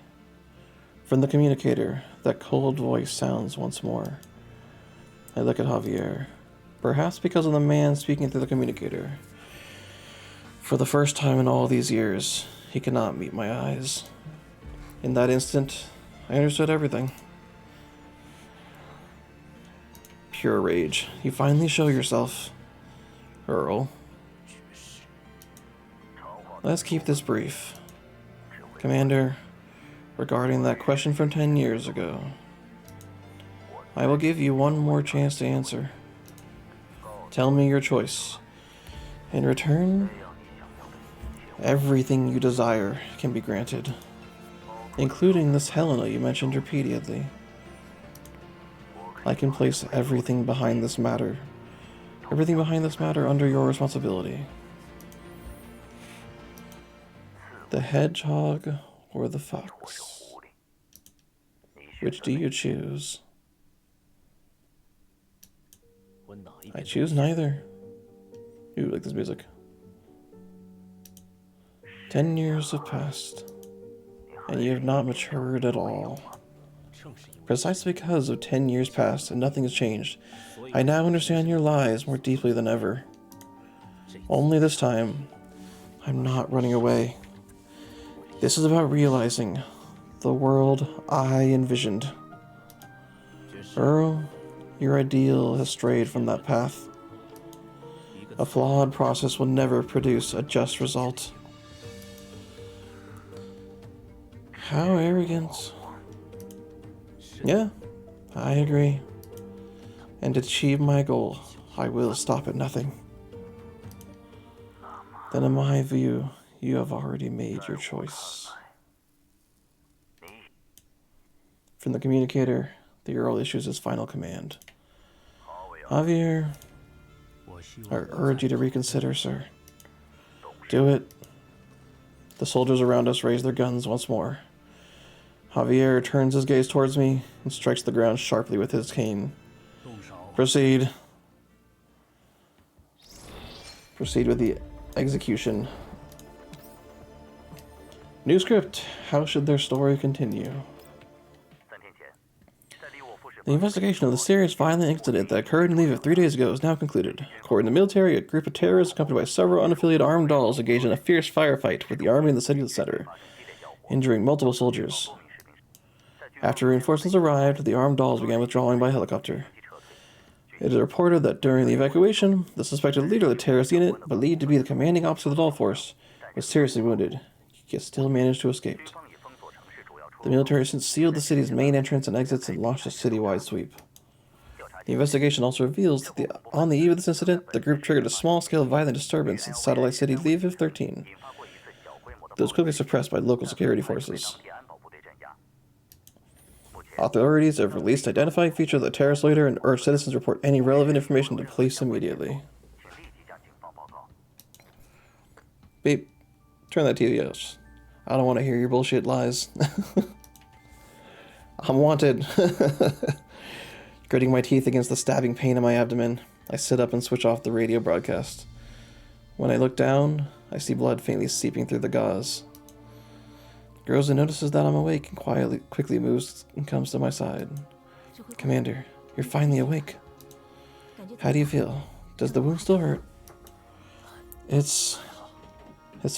From the communicator, that cold voice sounds once more. I look at Javier, perhaps because of the man speaking through the communicator. For the first time in all these years, he cannot meet my eyes. In that instant, I understood everything. Pure rage. You finally show yourself. Earl. Let's keep this brief. Commander, regarding that question from 10 years ago, I will give you one more chance to answer. Tell me your choice. In return, everything you desire can be granted, including this Helena you mentioned repeatedly. I can place everything behind this matter under your responsibility. The hedgehog or the fox? Which do you choose? I choose neither. Ooh, like this music. 10 years have passed, and you have not matured at all. Precisely because of 10 years past and nothing has changed, I now understand your lies more deeply than ever. Only this time, I'm not running away. This is about realizing the world I envisioned. Earl, your ideal has strayed from that path. A flawed process will never produce a just result. How arrogant. Yeah, I agree. And to achieve my goal, I will stop at nothing. Then in my view, you have already made your choice. From the communicator, the Earl issues his final command. Javier, I urge you to reconsider, sir. Do it. The soldiers around us raise their guns once more. Javier turns his gaze towards me and strikes the ground sharply with his cane. Proceed. Proceed with the execution. New script. How should their story continue? The investigation of the serious violent incident that occurred in Lviv 3 days ago is now concluded. According to the military, a group of terrorists accompanied by several unaffiliated armed dolls engaged in a fierce firefight with the army in the city center, injuring multiple soldiers. After reinforcements arrived, the armed dolls began withdrawing by helicopter. It is reported that during the evacuation, the suspected leader of the terrorist unit, believed to be the commanding officer of the doll force, was seriously wounded, yet still managed to escape. The military has since sealed the city's main entrance and exits and launched a citywide sweep. The investigation also reveals that on the eve of this incident, the group triggered a small-scale violent disturbance in satellite city Lviv 13. That was quickly suppressed by local security forces. Authorities have released identifying features of the terrorist leader and urged citizens to report any relevant information to police immediately. Beep. Turn that TV off. I don't want to hear your bullshit lies. I'm wanted. Gritting my teeth against the stabbing pain in my abdomen, I sit up and switch off the radio broadcast. When I look down, I see blood faintly seeping through the gauze. Groza notices that I'm awake and quickly moves and comes to my side. Commander, you're finally awake. How do you feel? Does the wound still hurt? It's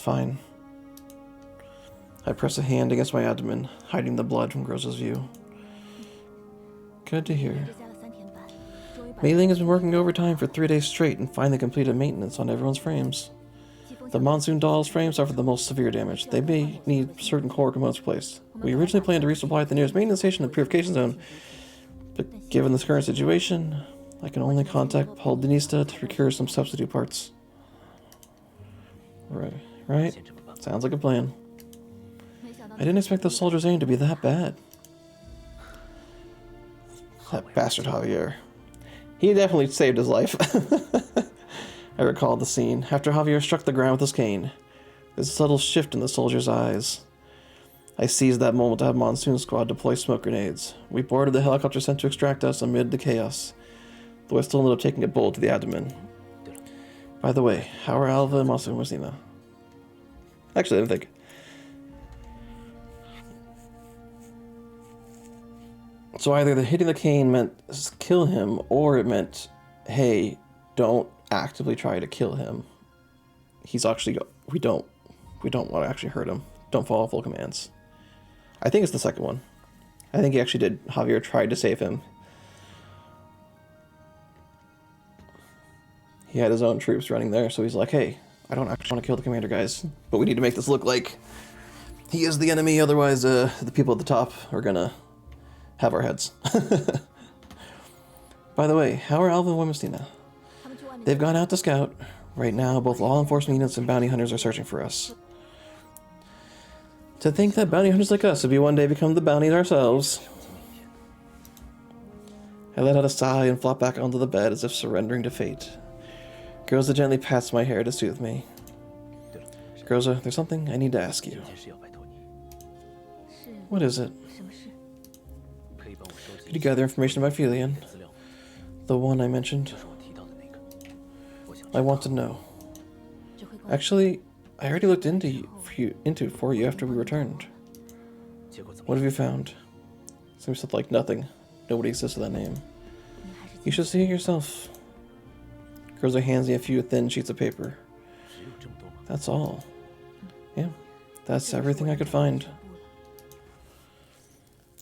fine. I press a hand against my abdomen, hiding the blood from Groza's view. Good to hear. Mei Ling has been working overtime for 3 days straight and finally completed maintenance on everyone's frames. The Monsoon Doll's frames suffered the most severe damage. They may need certain core components replaced. We originally planned to resupply at the nearest maintenance station and purification zone, but given this current situation, I can only contact Paul Denista to procure some substitute parts. Right? Sounds like a plan. I didn't expect the soldier's aim to be that bad. That bastard Javier. He definitely saved his life. I recalled the scene. After Javier struck the ground with his cane, there's a subtle shift in the soldier's eyes. I seized that moment to have Monsoon Squad deploy smoke grenades. We boarded the helicopter sent to extract us amid the chaos, though I still ended up taking a bullet to the abdomen. By the way, how are Alva and Monsoon Messina? Actually, I didn't think. So either the hitting the cane meant kill him, or it meant, hey, don't actively try to kill him. He's actually, we don't want to actually hurt him. Don't follow full commands. I think it's the second one. I think he actually did. Javier tried to save him. He had his own troops running there, so he's like, hey, I don't actually want to kill the commander, guys, but we need to make this look like he is the enemy, otherwise the people at the top are gonna have our heads. By the way, how are Alva and Wemestina? They've gone out to scout. Right now, both law enforcement units and bounty hunters are searching for us. To think that bounty hunters like us would be one day become the bounties ourselves. I let out a sigh and flop back onto the bed as if surrendering to fate. Groza gently pats my hair to soothe me. Groza, there's something I need to ask you. What is it? Could you gather information about Felian? The one I mentioned? I want to know. Actually, I already looked into it for you after we returned. What have you found? Seems like nothing. Nobody exists with that name. You should see it yourself. Groza hands me a few thin sheets of paper. That's all. Yeah, that's everything I could find.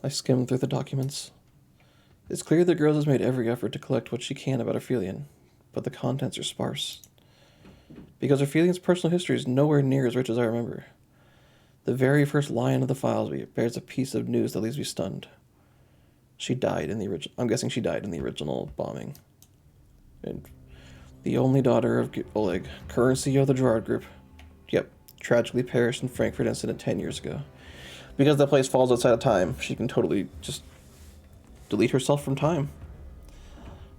I skimmed through the documents. It's clear that Groza has made every effort to collect what she can about Aphelion, but the contents are sparse. Because Aphelian's personal history is nowhere near as rich as I remember. The very first line of the files bears a piece of news that leaves me stunned. She died in the original. I'm guessing she died in the original bombing. And the only daughter of Oleg, current CEO of the Gerard Group. Yep, tragically perished in Frankfurt incident 10 years ago. Because that place falls outside of time, she can totally just delete herself from time.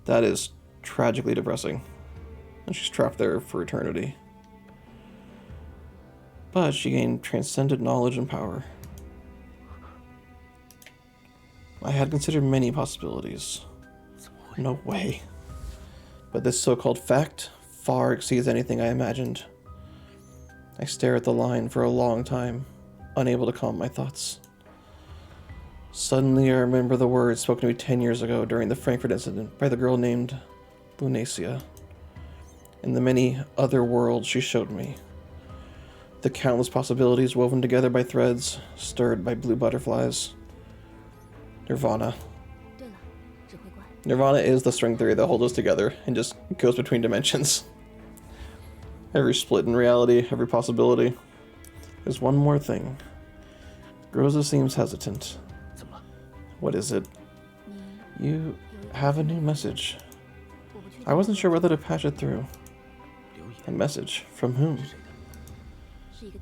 That is tragically depressing. And she's trapped there for eternity. But she gained transcendent knowledge and power. I had considered many possibilities. No way. But this so-called fact far exceeds anything I imagined. I stare at the line for a long time, unable to calm my thoughts. Suddenly I remember the words spoken to me 10 years ago during the Frankfurt incident by the girl named Lunacia. And the many other worlds she showed me. The countless possibilities woven together by threads, stirred by blue butterflies. Nirvana. Nirvana is the string theory that holds us together and just goes between dimensions. Every split in reality, every possibility. There's one more thing. Groza seems hesitant. What is it? You have a new message. I wasn't sure whether to patch it through. A message? From whom?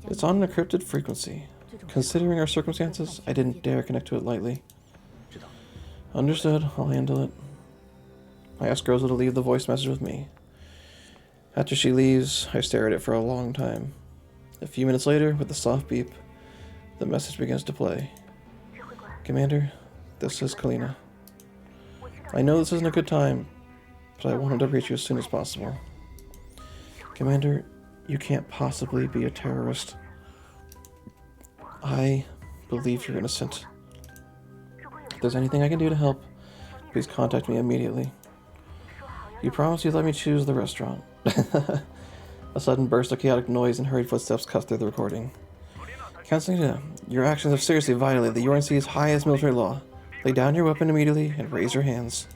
It's on an encrypted frequency. Considering our circumstances, I didn't dare connect to it lightly. Understood. I'll handle it. I ask Rosa to leave the voice message with me. After she leaves, I stare at it for a long time. A few minutes later, with a soft beep, the message begins to play. Commander, this is Kalina. I know this isn't a good time, but I wanted to reach you as soon as possible. Commander, you can't possibly be a terrorist. I believe you're innocent. If there's anything I can do to help, please contact me immediately. You promised you'd let me choose the restaurant. A sudden burst of chaotic noise and hurried footsteps cut through the recording. Councilor, your actions have seriously violated the UNC's highest military law. Lay down your weapon immediately and raise your hands.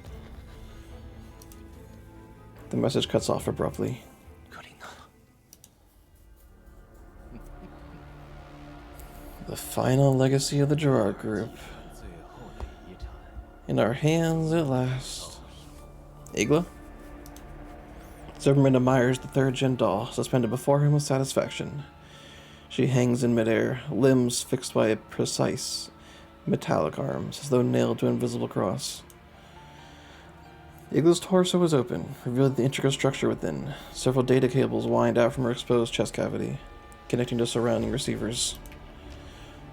The message cuts off abruptly. The final legacy of the Gerard Group. In our hands at last. Igla? Zimmerman admires the third-gen doll, suspended before him with satisfaction. She hangs in midair, limbs fixed by precise, metallic arms, as though nailed to an invisible cross. Igla's torso is open, revealing the intricate structure within. Several data cables wind out from her exposed chest cavity, connecting to surrounding receivers.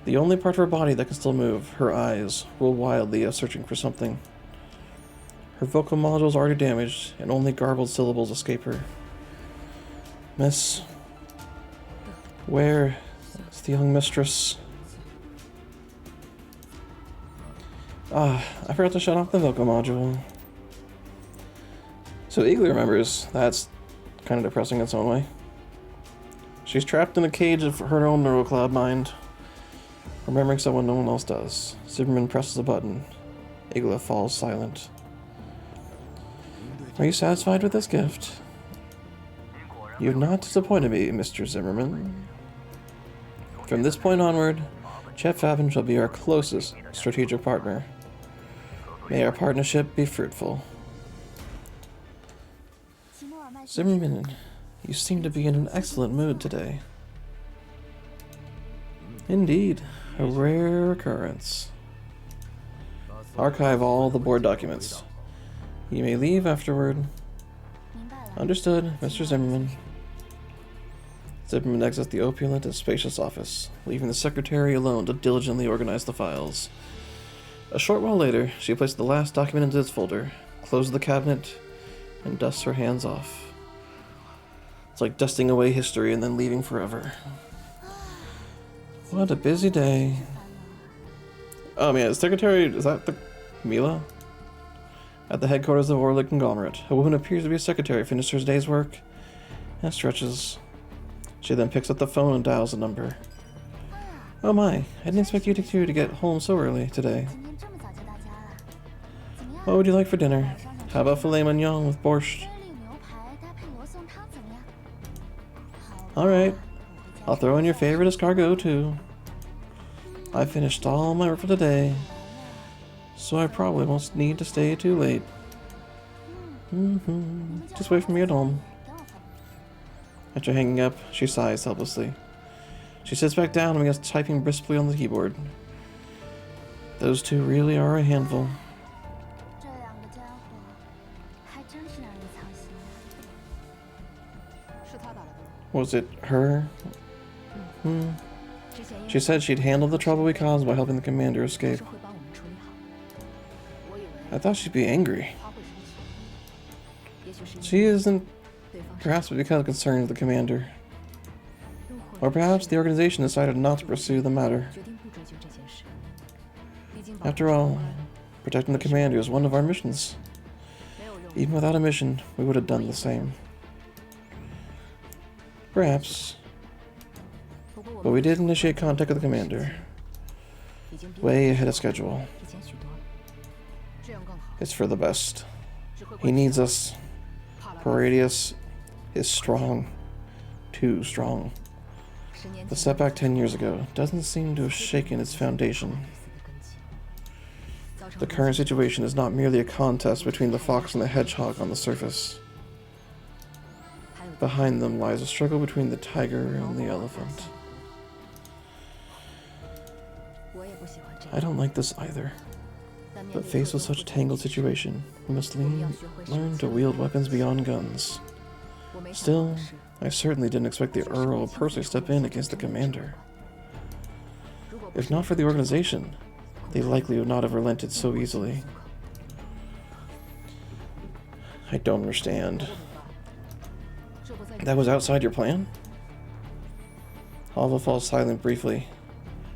The only part of her body that can still move, her eyes, roll wildly as searching for something. Her vocal module is already damaged, and only garbled syllables escape her. Miss, where is the young mistress? I forgot to shut off the vocal module. So Igla remembers. That's kind of depressing in its own way. She's trapped in a cage of her own neural cloud mind, remembering someone no one else does. Zimmerman presses a button. Igla falls silent. Are you satisfied with this gift? You have not disappointed me, Mr. Zimmerman. From this point onward, Chet Fabin shall be our closest strategic partner. May our partnership be fruitful. Zimmerman, you seem to be in an excellent mood today. Indeed, a rare occurrence. Archive all the board documents. You may leave afterward. Understood, Mr. Zimmerman. Zimmerman exits the opulent and spacious office, leaving the secretary alone to diligently organize the files. A short while later, she places the last document into its folder, closes the cabinet, and dusts her hands off. It's like dusting away history and then leaving forever. What a busy day. Oh man, secretary, is that the Mila? At the headquarters of Orlik Conglomerate, a woman appears to be a secretary, finishes her day's work, and stretches. She then picks up the phone and dials a number. Oh my, I didn't expect you two to get home so early today. What would you like for dinner? How about filet mignon with borscht? Alright, I'll throw in your favorite escargot too. I finished all my work for today, so I probably won't need to stay too late. Just wait for me at home. After hanging up, she sighs helplessly. She sits back down and begins typing briskly on the keyboard. Those two really are a handful. Was it her? She said she'd handle the trouble we caused by helping the commander escape. I thought she'd be angry. She isn't, perhaps because of concerns of the commander. Or perhaps the organization decided not to pursue the matter. After all, protecting the commander is one of our missions. Even without a mission, we would have done the same. Perhaps. But we did initiate contact with the commander. Way ahead of schedule. It's for the best. He needs us. Paradius is strong. Too strong. The setback 10 years ago doesn't seem to have shaken its foundation. The current situation is not merely a contest between the fox and the hedgehog on the surface. Behind them lies a struggle between the tiger and the elephant. I don't like this either. But faced with such a tangled situation, we must learn to wield weapons beyond guns. Still, I certainly didn't expect the Earl would personally step in against the commander. If not for the organization, they likely would not have relented so easily. I don't understand. That was outside your plan? Alva falls silent briefly.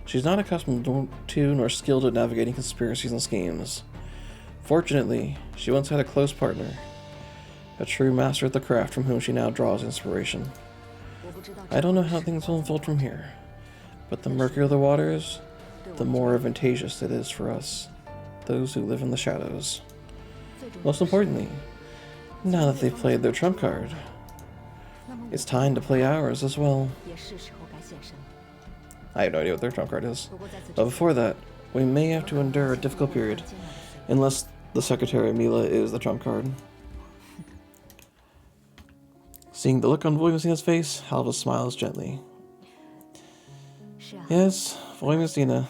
She's not accustomed to nor skilled at navigating conspiracies and schemes. Fortunately, she once had a close partner, a true master at the craft from whom she now draws inspiration. I don't know how things will unfold from here, but the murkier the waters, the more advantageous it is for us, those who live in the shadows. Most importantly, now that they've played their trump card, it's time to play ours as well. I have no idea what their trump card is, but before that, we may have to endure a difficult period, unless the Secretary Mila is the trump card. Seeing the look on Voy Messina's face, Alva smiles gently. Yes, Voy Messina,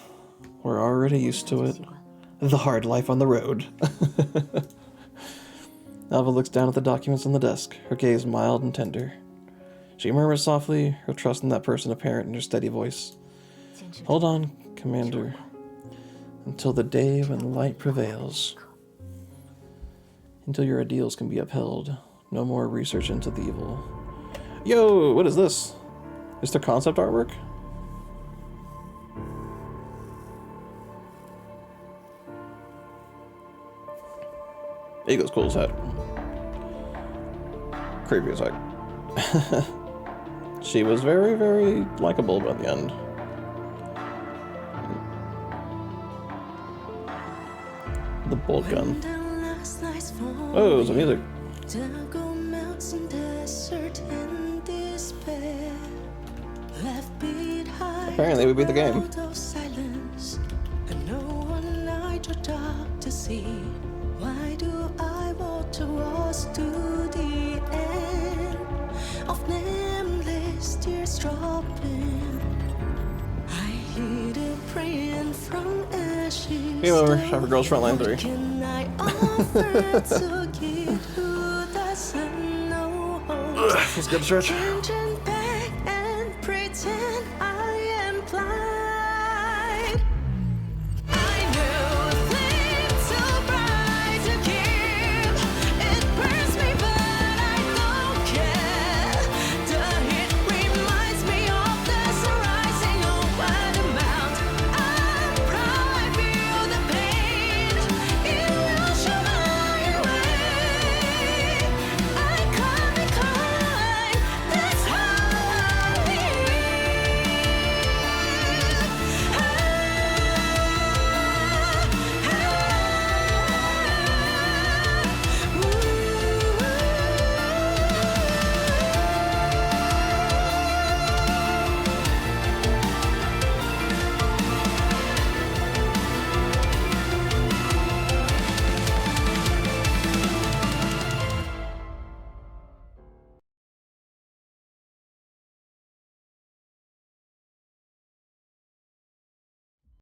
we're already used to it. The hard life on the road. Alva looks down at the documents on the desk, her gaze mild and tender. She murmurs softly, her trust in that person apparent in her steady voice. Hold on, Commander, until the day when light prevails. Until your ideals can be upheld, no more research into the evil. Yo, what is this? Is there concept artwork? Eagle's cool as heck. Creepy as heck. She was very, very likable by the end. The bolt gun. Oh, some music. Apparently we beat the game. Why do I walk towards to the end of nameless tears dropping? I hear the praying from ashes. Game over. Time for Girls Frontline 3. Can I offer to give who doesn't know? Let's get a stretch.